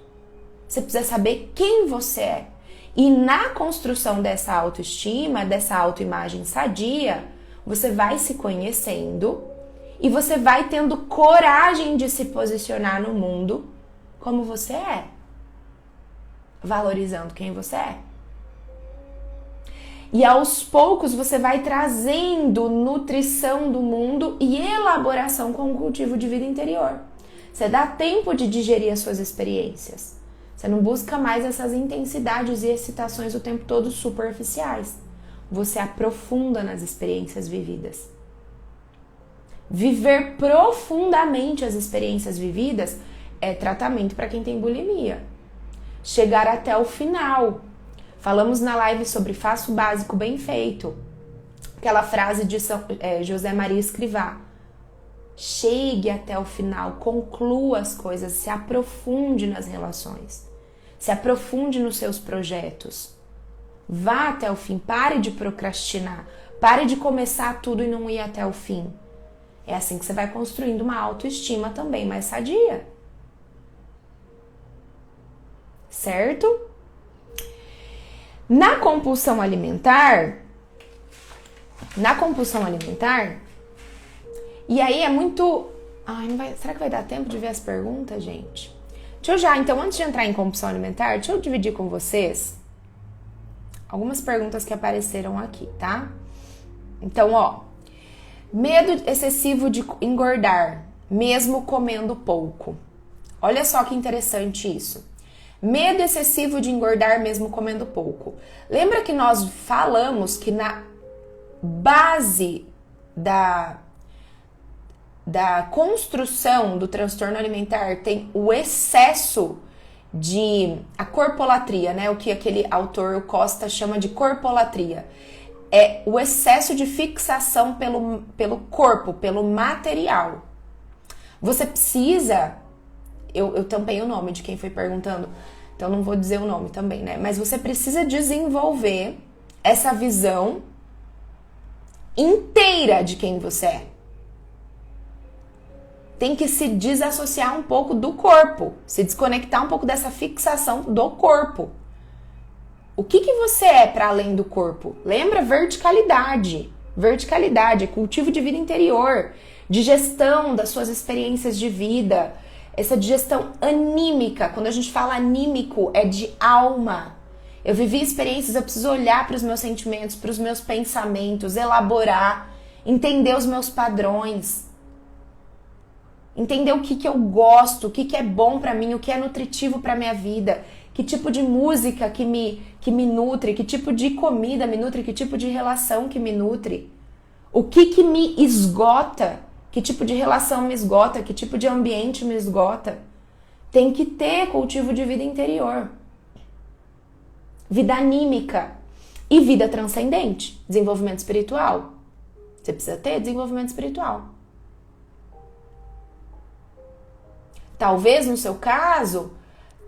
Você precisa saber quem você é. E na construção dessa autoestima, dessa autoimagem sadia, você vai se conhecendo e você vai tendo coragem de se posicionar no mundo como você é, valorizando quem você é. E aos poucos você vai trazendo nutrição do mundo e elaboração com o cultivo de vida interior. Você dá tempo de digerir as suas experiências. Você não busca mais essas intensidades e excitações o tempo todo superficiais. Você aprofunda nas experiências vividas. Viver profundamente as experiências vividas é tratamento para quem tem bulimia. Chegar até o final. Falamos na live sobre faça o básico bem feito. Aquela frase de José Maria Escrivá. Chegue até o final, conclua as coisas, se aprofunde nas relações. Se aprofunde nos seus projetos. Vá até o fim, pare de procrastinar. Pare de começar tudo e não ir até o fim. É assim que você vai construindo uma autoestima também mais sadia. Certo? Na compulsão alimentar, e aí é muito... será que vai dar tempo de ver as perguntas, gente? Então, antes de entrar em compulsão alimentar, deixa eu dividir com vocês algumas perguntas que apareceram aqui, tá? Então, medo excessivo de engordar, mesmo comendo pouco. Olha só que interessante isso. Medo excessivo de engordar mesmo comendo pouco. Lembra que nós falamos que na base da construção do transtorno alimentar tem o excesso de a corpolatria, né? O que aquele autor Costa chama de corpolatria. É o excesso de fixação pelo corpo, pelo material. Você precisa... Eu tampei o nome de quem foi perguntando, então não vou dizer o nome também, né? Mas você precisa desenvolver essa visão inteira de quem você é. Tem que se desassociar um pouco do corpo, se desconectar um pouco dessa fixação do corpo. O que você é para além do corpo? Lembra? Verticalidade. Verticalidade, cultivo de vida interior, de gestão das suas experiências de vida, essa digestão anímica. Quando a gente fala anímico, é de alma. Eu vivi experiências, eu preciso olhar para os meus sentimentos, para os meus pensamentos, elaborar, entender os meus padrões, entender o que eu gosto, o que é bom para mim, o que é nutritivo para minha vida, que tipo de música que me nutre, que tipo de comida me nutre, que tipo de relação que me nutre, o que me esgota, que tipo de relação me esgota, que tipo de ambiente me esgota. Tem que ter cultivo de vida interior, vida anímica e vida transcendente, desenvolvimento espiritual. Você precisa ter desenvolvimento espiritual. Talvez no seu caso,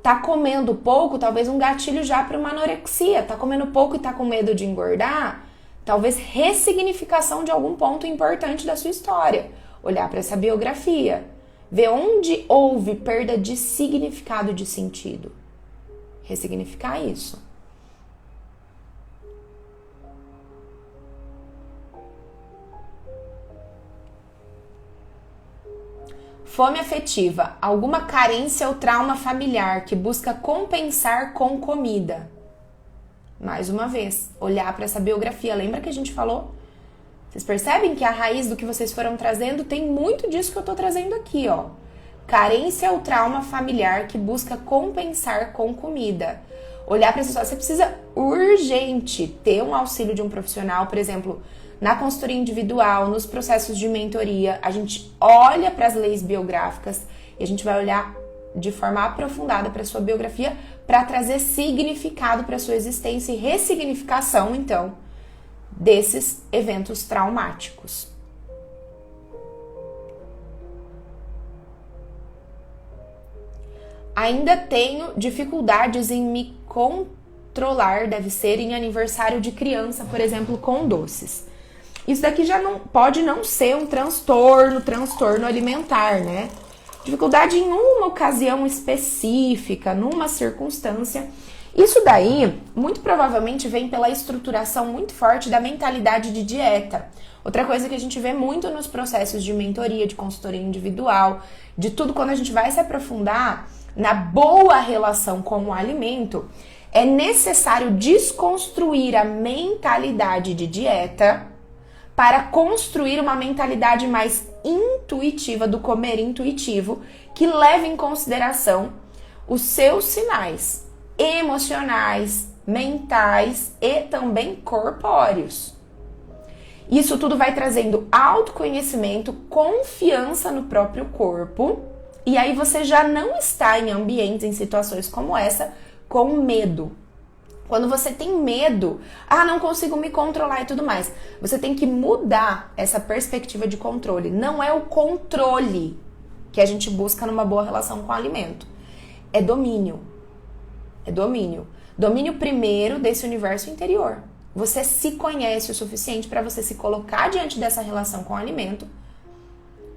tá comendo pouco, talvez um gatilho já para uma anorexia. Tá comendo pouco e tá com medo de engordar, talvez ressignificação de algum ponto importante da sua história. Olhar para essa biografia, ver onde houve perda de significado, de sentido. Ressignificar isso. Fome afetiva, alguma carência ou trauma familiar que busca compensar com comida. Mais uma vez, olhar para essa biografia. Lembra que a gente falou? Vocês percebem que a raiz do que vocês foram trazendo tem muito disso que eu tô trazendo aqui, ó. Carência ou trauma familiar que busca compensar com comida. Olhar para essa situação. Você precisa urgente ter um auxílio de um profissional, por exemplo, na consultoria individual, nos processos de mentoria. A gente olha para as leis biográficas e a gente vai olhar de forma aprofundada para sua biografia, para trazer significado para sua existência e ressignificação, então, desses eventos traumáticos. Ainda tenho dificuldades em me controlar, deve ser em aniversário de criança, por exemplo, com doces. Isso daqui já não pode não ser um transtorno alimentar, né? Dificuldade em uma ocasião específica, numa circunstância. Isso daí, muito provavelmente, vem pela estruturação muito forte da mentalidade de dieta. Outra coisa que a gente vê muito nos processos de mentoria, de consultoria individual, de tudo quando a gente vai se aprofundar na boa relação com o alimento, é necessário desconstruir a mentalidade de dieta para construir uma mentalidade mais intuitiva, do comer intuitivo, que leve em consideração os seus sinais emocionais, mentais e também corpóreos. Isso tudo vai trazendo autoconhecimento, confiança no próprio corpo, e aí você já não está em ambientes, em situações como essa, com medo. Quando você tem medo, não consigo me controlar e tudo mais, você tem que mudar essa perspectiva de controle. Não é o controle que a gente busca numa boa relação com o alimento. É domínio. É domínio. Domínio primeiro desse universo interior. Você se conhece o suficiente para você se colocar diante dessa relação com o alimento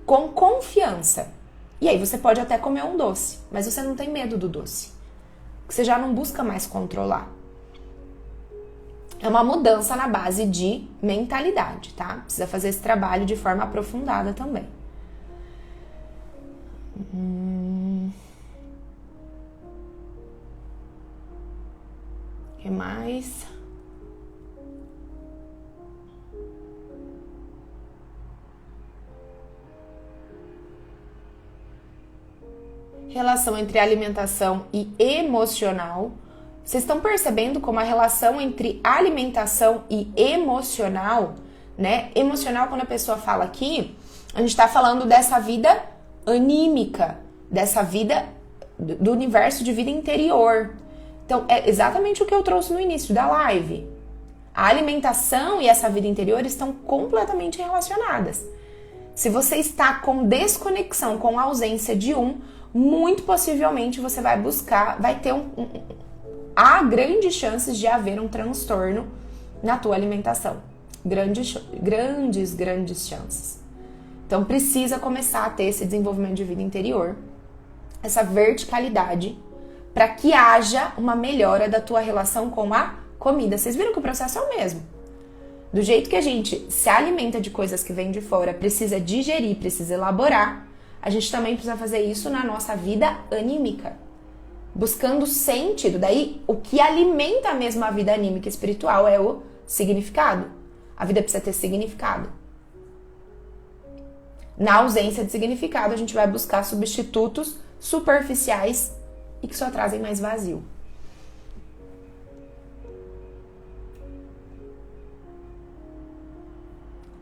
com confiança. E aí você pode até comer um doce, mas você não tem medo do doce. Você já não busca mais controlar. É uma mudança na base de mentalidade, tá? Precisa fazer esse trabalho de forma aprofundada também. O que mais? Relação entre alimentação e emocional. Vocês estão percebendo como a relação entre alimentação e emocional, né? Emocional, quando a pessoa fala aqui, a gente está falando dessa vida anímica, dessa vida do universo de vida interior. Então, é exatamente o que eu trouxe no início da live. A alimentação e essa vida interior estão completamente relacionadas. Se você está com desconexão, com ausência de um, muito possivelmente você vai buscar, vai ter há grandes chances de haver um transtorno na tua alimentação. Grandes chances. Então precisa começar a ter esse desenvolvimento de vida interior, essa verticalidade, para que haja uma melhora da tua relação com a comida. Vocês viram que o processo é o mesmo. Do jeito que a gente se alimenta de coisas que vêm de fora, precisa digerir, precisa elaborar, a gente também precisa fazer isso na nossa vida anímica. Buscando sentido. Daí, o que alimenta mesmo a vida anímica e espiritual é o significado. A vida precisa ter significado. Na ausência de significado, a gente vai buscar substitutos superficiais e que só trazem mais vazio.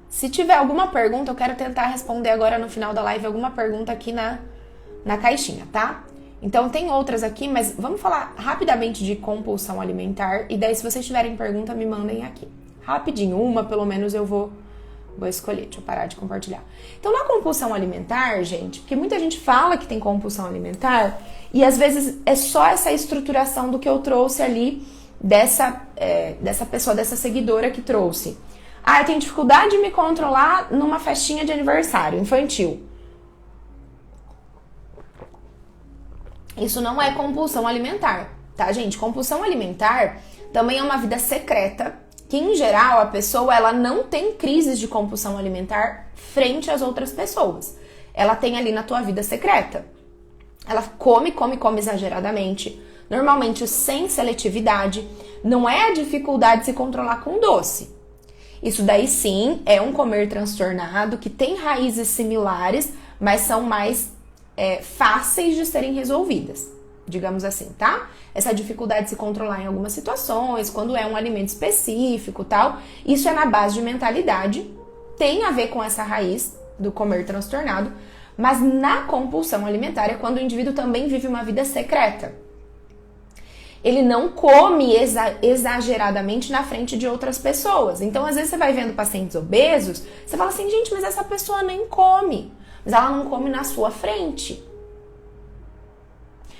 Se tiver alguma pergunta, eu quero tentar responder agora no final da live alguma pergunta aqui na caixinha, tá? Então tem outras aqui, mas vamos falar rapidamente de compulsão alimentar. E daí, se vocês tiverem pergunta, me mandem aqui. Rapidinho, uma pelo menos eu vou escolher. Deixa eu parar de compartilhar. Então, na compulsão alimentar, gente, porque muita gente fala que tem compulsão alimentar e às vezes é só essa estruturação do que eu trouxe ali dessa pessoa, dessa seguidora que trouxe. Eu tenho dificuldade de me controlar numa festinha de aniversário infantil. Isso não é compulsão alimentar, tá, gente? Compulsão alimentar também é uma vida secreta, que em geral a pessoa ela não tem crises de compulsão alimentar frente às outras pessoas. Ela tem ali na tua vida secreta. Ela come exageradamente, normalmente sem seletividade. Não é a dificuldade de se controlar com doce. Isso daí sim é um comer transtornado que tem raízes similares, mas são mais fáceis de serem resolvidas, digamos assim, tá? Essa dificuldade de se controlar em algumas situações, quando é um alimento específico, tal, isso é na base de mentalidade, tem a ver com essa raiz do comer transtornado, Mas na compulsão alimentar é quando o indivíduo também vive uma vida secreta. Ele não come exageradamente na frente de outras pessoas. Então, às vezes, você vai vendo pacientes obesos, você fala assim, gente, mas essa pessoa nem come. Mas ela não come na sua frente.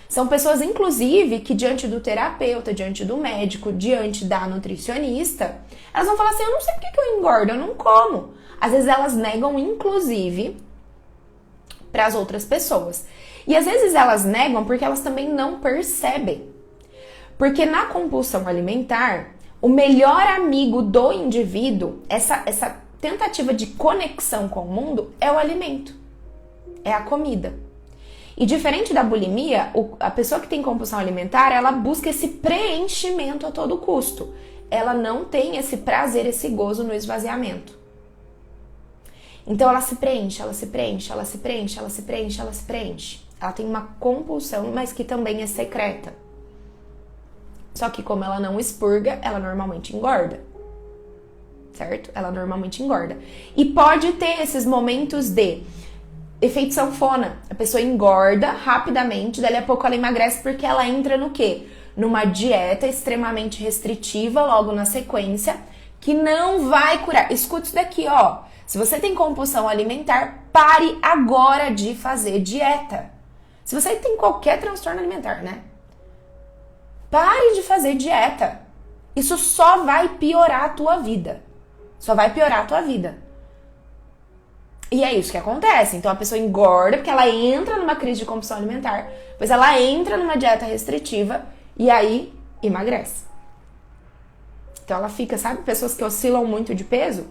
São pessoas, inclusive, que diante do terapeuta, diante do médico, diante da nutricionista, elas vão falar assim, eu não sei por que eu engordo, eu não como. Às vezes, elas negam, inclusive, para as outras pessoas. E, às vezes, elas negam porque elas também não percebem. Porque na compulsão alimentar, o melhor amigo do indivíduo, essa tentativa de conexão com o mundo, é o alimento, é a comida. E diferente da bulimia, a pessoa que tem compulsão alimentar, ela busca esse preenchimento a todo custo. Ela não tem esse prazer, esse gozo no esvaziamento. Então ela se preenche, ela se preenche, ela se preenche, ela se preenche, ela se preenche. Ela tem uma compulsão, mas que também é secreta. Só que como ela não expurga, ela normalmente engorda. Certo? Ela normalmente engorda. E pode ter esses momentos de efeito sanfona. A pessoa engorda rapidamente, dali a pouco ela emagrece porque ela entra no quê? Numa dieta extremamente restritiva logo na sequência, que não vai curar. Escuta isso daqui, ó. Se você tem compulsão alimentar, pare agora de fazer dieta. Se você tem qualquer transtorno alimentar, né? Pare de fazer dieta. Isso só vai piorar a tua vida. Só vai piorar a tua vida. E é isso que acontece. Então a pessoa engorda porque ela entra numa crise de compulsão alimentar, depois ela entra numa dieta restritiva e aí emagrece. Então ela fica, sabe? Pessoas que oscilam muito de peso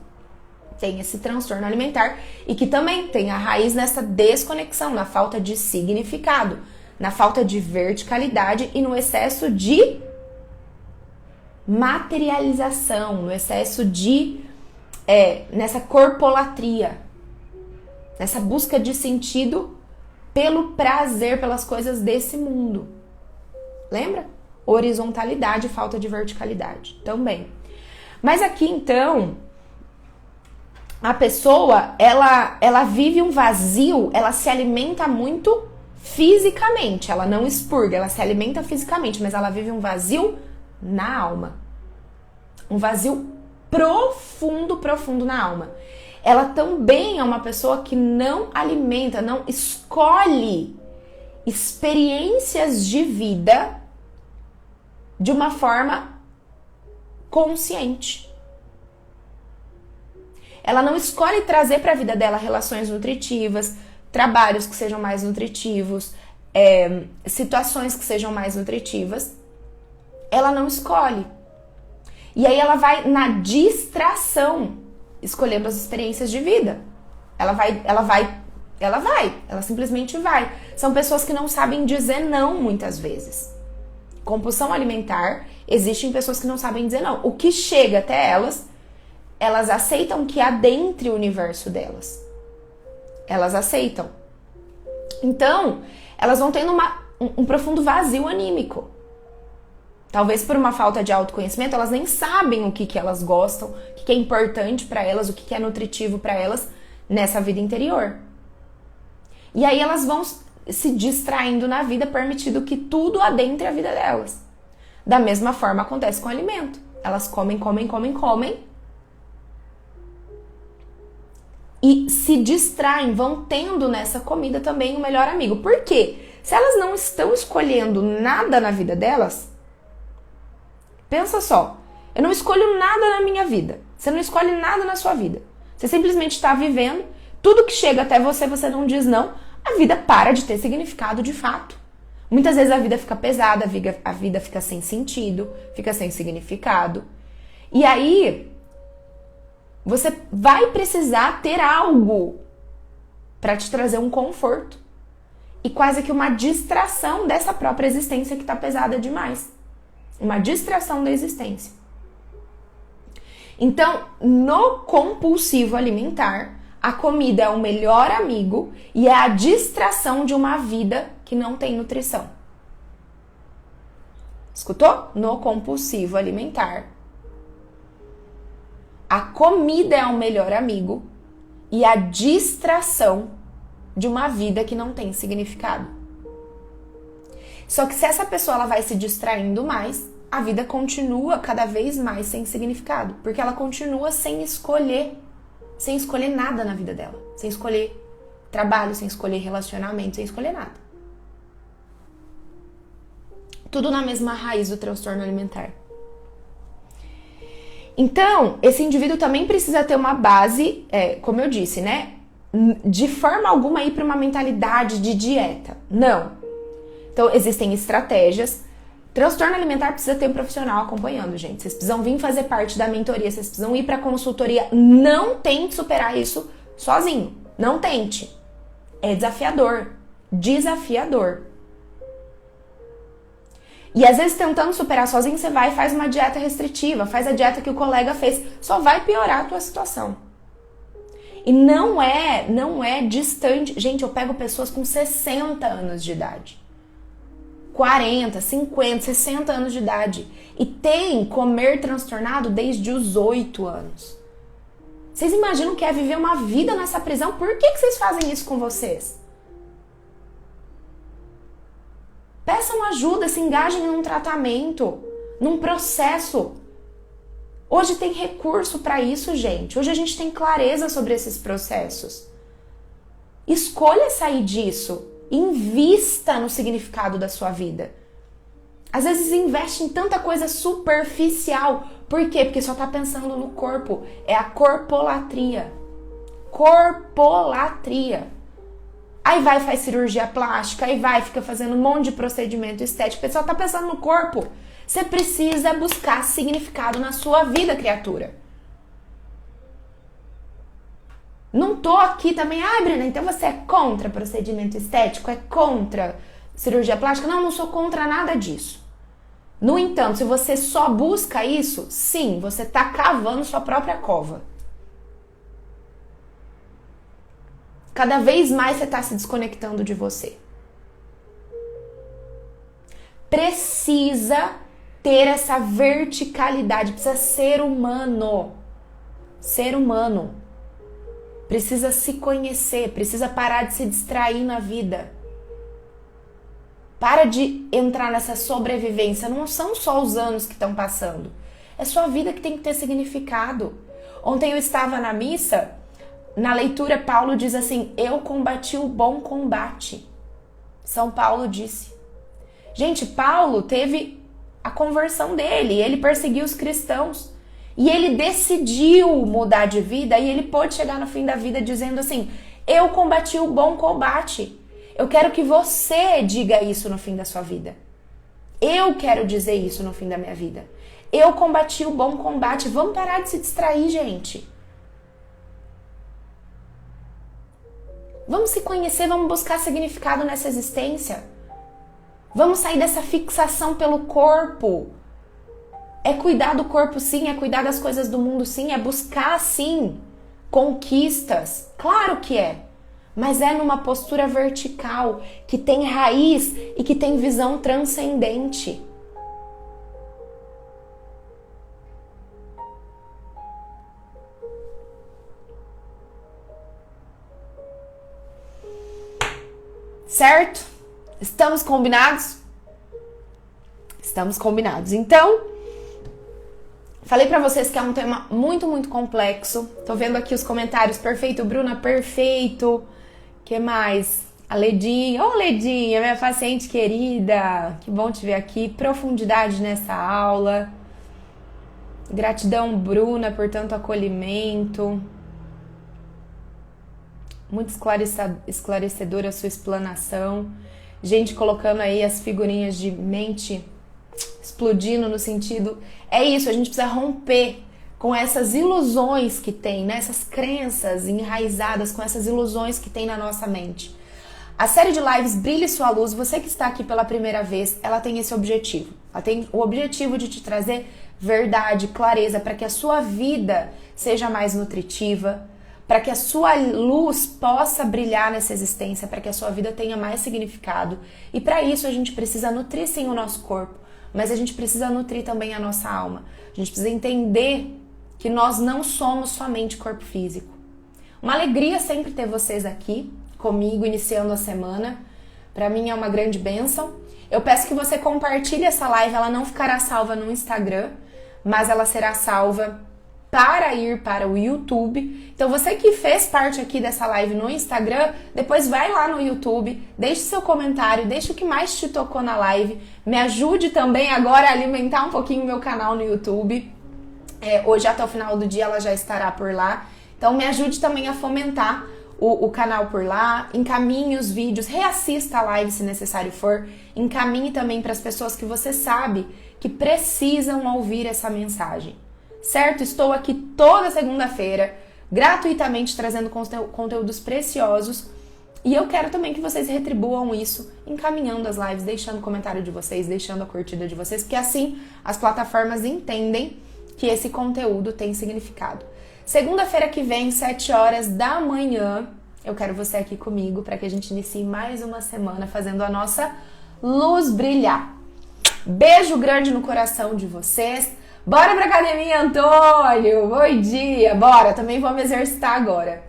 tem esse transtorno alimentar e que também tem a raiz nessa desconexão, na falta de significado, na falta de verticalidade e no excesso de materialização, no excesso de nessa corpolatria, nessa busca de sentido pelo prazer, pelas coisas desse mundo. Lembra? Horizontalidade e falta de verticalidade também. Mas aqui então, a pessoa, ela vive um vazio, ela se alimenta muito fisicamente, ela não expurga, ela se alimenta fisicamente, mas ela vive um vazio na alma. Um vazio profundo, profundo na alma. Ela também é uma pessoa que não alimenta, não escolhe experiências de vida de uma forma consciente. Ela não escolhe trazer para a vida dela relações nutritivas, trabalhos que sejam mais nutritivos, situações que sejam mais nutritivas. Ela não escolhe. E aí ela vai na distração, escolhendo as experiências de vida. Ela simplesmente vai. São pessoas que não sabem dizer não muitas vezes. Compulsão alimentar, existem pessoas que não sabem dizer não. O que chega até elas aceitam que adentre o universo delas. Elas aceitam. Então, elas vão tendo um profundo vazio anímico. Talvez por uma falta de autoconhecimento, elas nem sabem o que elas gostam, o que é importante para elas, o que é nutritivo para elas nessa vida interior. E aí elas vão se distraindo na vida, permitindo que tudo adentre a vida delas. Da mesma forma acontece com o alimento. Elas comem, comem, comem, comem. E se distraem, vão tendo nessa comida também um melhor amigo. Por quê? Se elas não estão escolhendo nada na vida delas, pensa só, eu não escolho nada na minha vida. Você não escolhe nada na sua vida. Você simplesmente está vivendo, tudo que chega até você, você não diz não, a vida para de ter significado de fato. Muitas vezes a vida fica pesada, a vida fica sem sentido, fica sem significado. E aí, você vai precisar ter algo para te trazer um conforto. E quase que uma distração dessa própria existência que está pesada demais. Uma distração da existência. Então, no compulsivo alimentar, a comida é o melhor amigo e é a distração de uma vida que não tem nutrição. Escutou? No compulsivo alimentar, a comida é o melhor amigo e a distração de uma vida que não tem significado. Só que se essa pessoa ela vai se distraindo mais, a vida continua cada vez mais sem significado, porque ela continua sem escolher nada na vida dela, sem escolher trabalho, sem escolher relacionamento, sem escolher nada. Tudo na mesma raiz do transtorno alimentar. Então, esse indivíduo também precisa ter uma base, como eu disse, né? De forma alguma ir para uma mentalidade de dieta. Não. Então, existem estratégias. Transtorno alimentar precisa ter um profissional acompanhando, gente. Vocês precisam vir fazer parte da mentoria, vocês precisam ir para consultoria. Não tente superar isso sozinho. Não tente. É desafiador. Desafiador. E às vezes tentando superar sozinho, você vai e faz uma dieta restritiva, faz a dieta que o colega fez, só vai piorar a tua situação. E não é distante. Gente, eu pego pessoas com 60 anos de idade. 40, 50, 60 anos de idade. E tem comer transtornado desde os 8 anos. Vocês imaginam que é viver uma vida nessa prisão? Por que vocês fazem isso com vocês? Peçam ajuda, se engajem em um tratamento, num processo. Hoje tem recurso para isso, gente. Hoje a gente tem clareza sobre esses processos. Escolha sair disso. Invista no significado da sua vida. Às vezes investe em tanta coisa superficial. Por quê? Porque só tá pensando no corpo. É a corpolatria. Corpolatria. Aí vai e faz cirurgia plástica, aí vai e fica fazendo um monte de procedimento estético. O pessoal tá pensando no corpo. Você precisa buscar significado na sua vida, criatura. Não tô aqui também, Bruna, então você é contra procedimento estético? É contra cirurgia plástica? Não, não sou contra nada disso. No entanto, se você só busca isso, sim, você tá cavando sua própria cova. Cada vez mais você está se desconectando de você. Precisa ter essa verticalidade, precisa ser humano. Ser humano. Precisa se conhecer, precisa parar de se distrair na vida. Para de entrar nessa sobrevivência. Não são só os anos que estão passando. É sua vida que tem que ter significado. Ontem eu estava na missa. Na leitura, Paulo diz assim, eu combati o bom combate. São Paulo disse. Gente, Paulo teve a conversão dele, ele perseguiu os cristãos. E ele decidiu mudar de vida e ele pôde chegar no fim da vida dizendo assim, eu combati o bom combate. Eu quero que você diga isso no fim da sua vida. Eu quero dizer isso no fim da minha vida. Eu combati o bom combate. Vamos parar de se distrair, gente. Vamos se conhecer, vamos buscar significado nessa existência. Vamos sair dessa fixação pelo corpo. É cuidar do corpo, sim, é cuidar das coisas do mundo, sim, é buscar, sim, conquistas. Claro que é. Mas é numa postura vertical, que tem raiz e que tem visão transcendente. Certo? Estamos combinados? Estamos combinados. Então, falei pra vocês que é um tema muito, muito complexo. Tô vendo aqui os comentários. Perfeito, Bruna, perfeito. Que mais? A Ledinha. Ô, Ledinha, minha paciente querida. Que bom te ver aqui. Profundidade nessa aula. Gratidão, Bruna, por tanto acolhimento. Muito esclarecedora a sua explanação. Gente colocando aí as figurinhas de mente explodindo no sentido... É isso, a gente precisa romper com essas ilusões que tem, né? Essas crenças enraizadas, com essas ilusões que tem na nossa mente. A série de lives Brilhe Sua Luz, você que está aqui pela primeira vez, ela tem esse objetivo. Ela tem o objetivo de te trazer verdade, clareza, para que a sua vida seja mais nutritiva, para que a sua luz possa brilhar nessa existência, para que a sua vida tenha mais significado. E para isso a gente precisa nutrir sim o nosso corpo, mas a gente precisa nutrir também a nossa alma. A gente precisa entender que nós não somos somente corpo físico. Uma alegria sempre ter vocês aqui comigo, iniciando a semana. Para mim é uma grande bênção. Eu peço que você compartilhe essa live, ela não ficará salva no Instagram, mas ela será salva para ir para o YouTube. Então você que fez parte aqui dessa live no Instagram, depois vai lá no YouTube, deixe seu comentário, deixe o que mais te tocou na live, me ajude também agora a alimentar um pouquinho o meu canal no YouTube. Hoje até o final do dia ela já estará por lá, então me ajude também a fomentar o canal por lá, encaminhe os vídeos, reassista a live se necessário for, encaminhe também para as pessoas que você sabe que precisam ouvir essa mensagem. Certo? Estou aqui toda segunda-feira, gratuitamente trazendo conteúdos preciosos e eu quero também que vocês retribuam isso, encaminhando as lives, deixando o comentário de vocês, deixando a curtida de vocês, porque assim as plataformas entendem que esse conteúdo tem significado. Segunda-feira que vem, 7 horas da manhã, eu quero você aqui comigo para que a gente inicie mais uma semana fazendo a nossa luz brilhar. Beijo grande no coração de vocês. Bora pra academia, Antônio! Bom dia! Bora! Também vou me exercitar agora.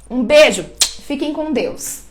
Um beijo! Fiquem com Deus!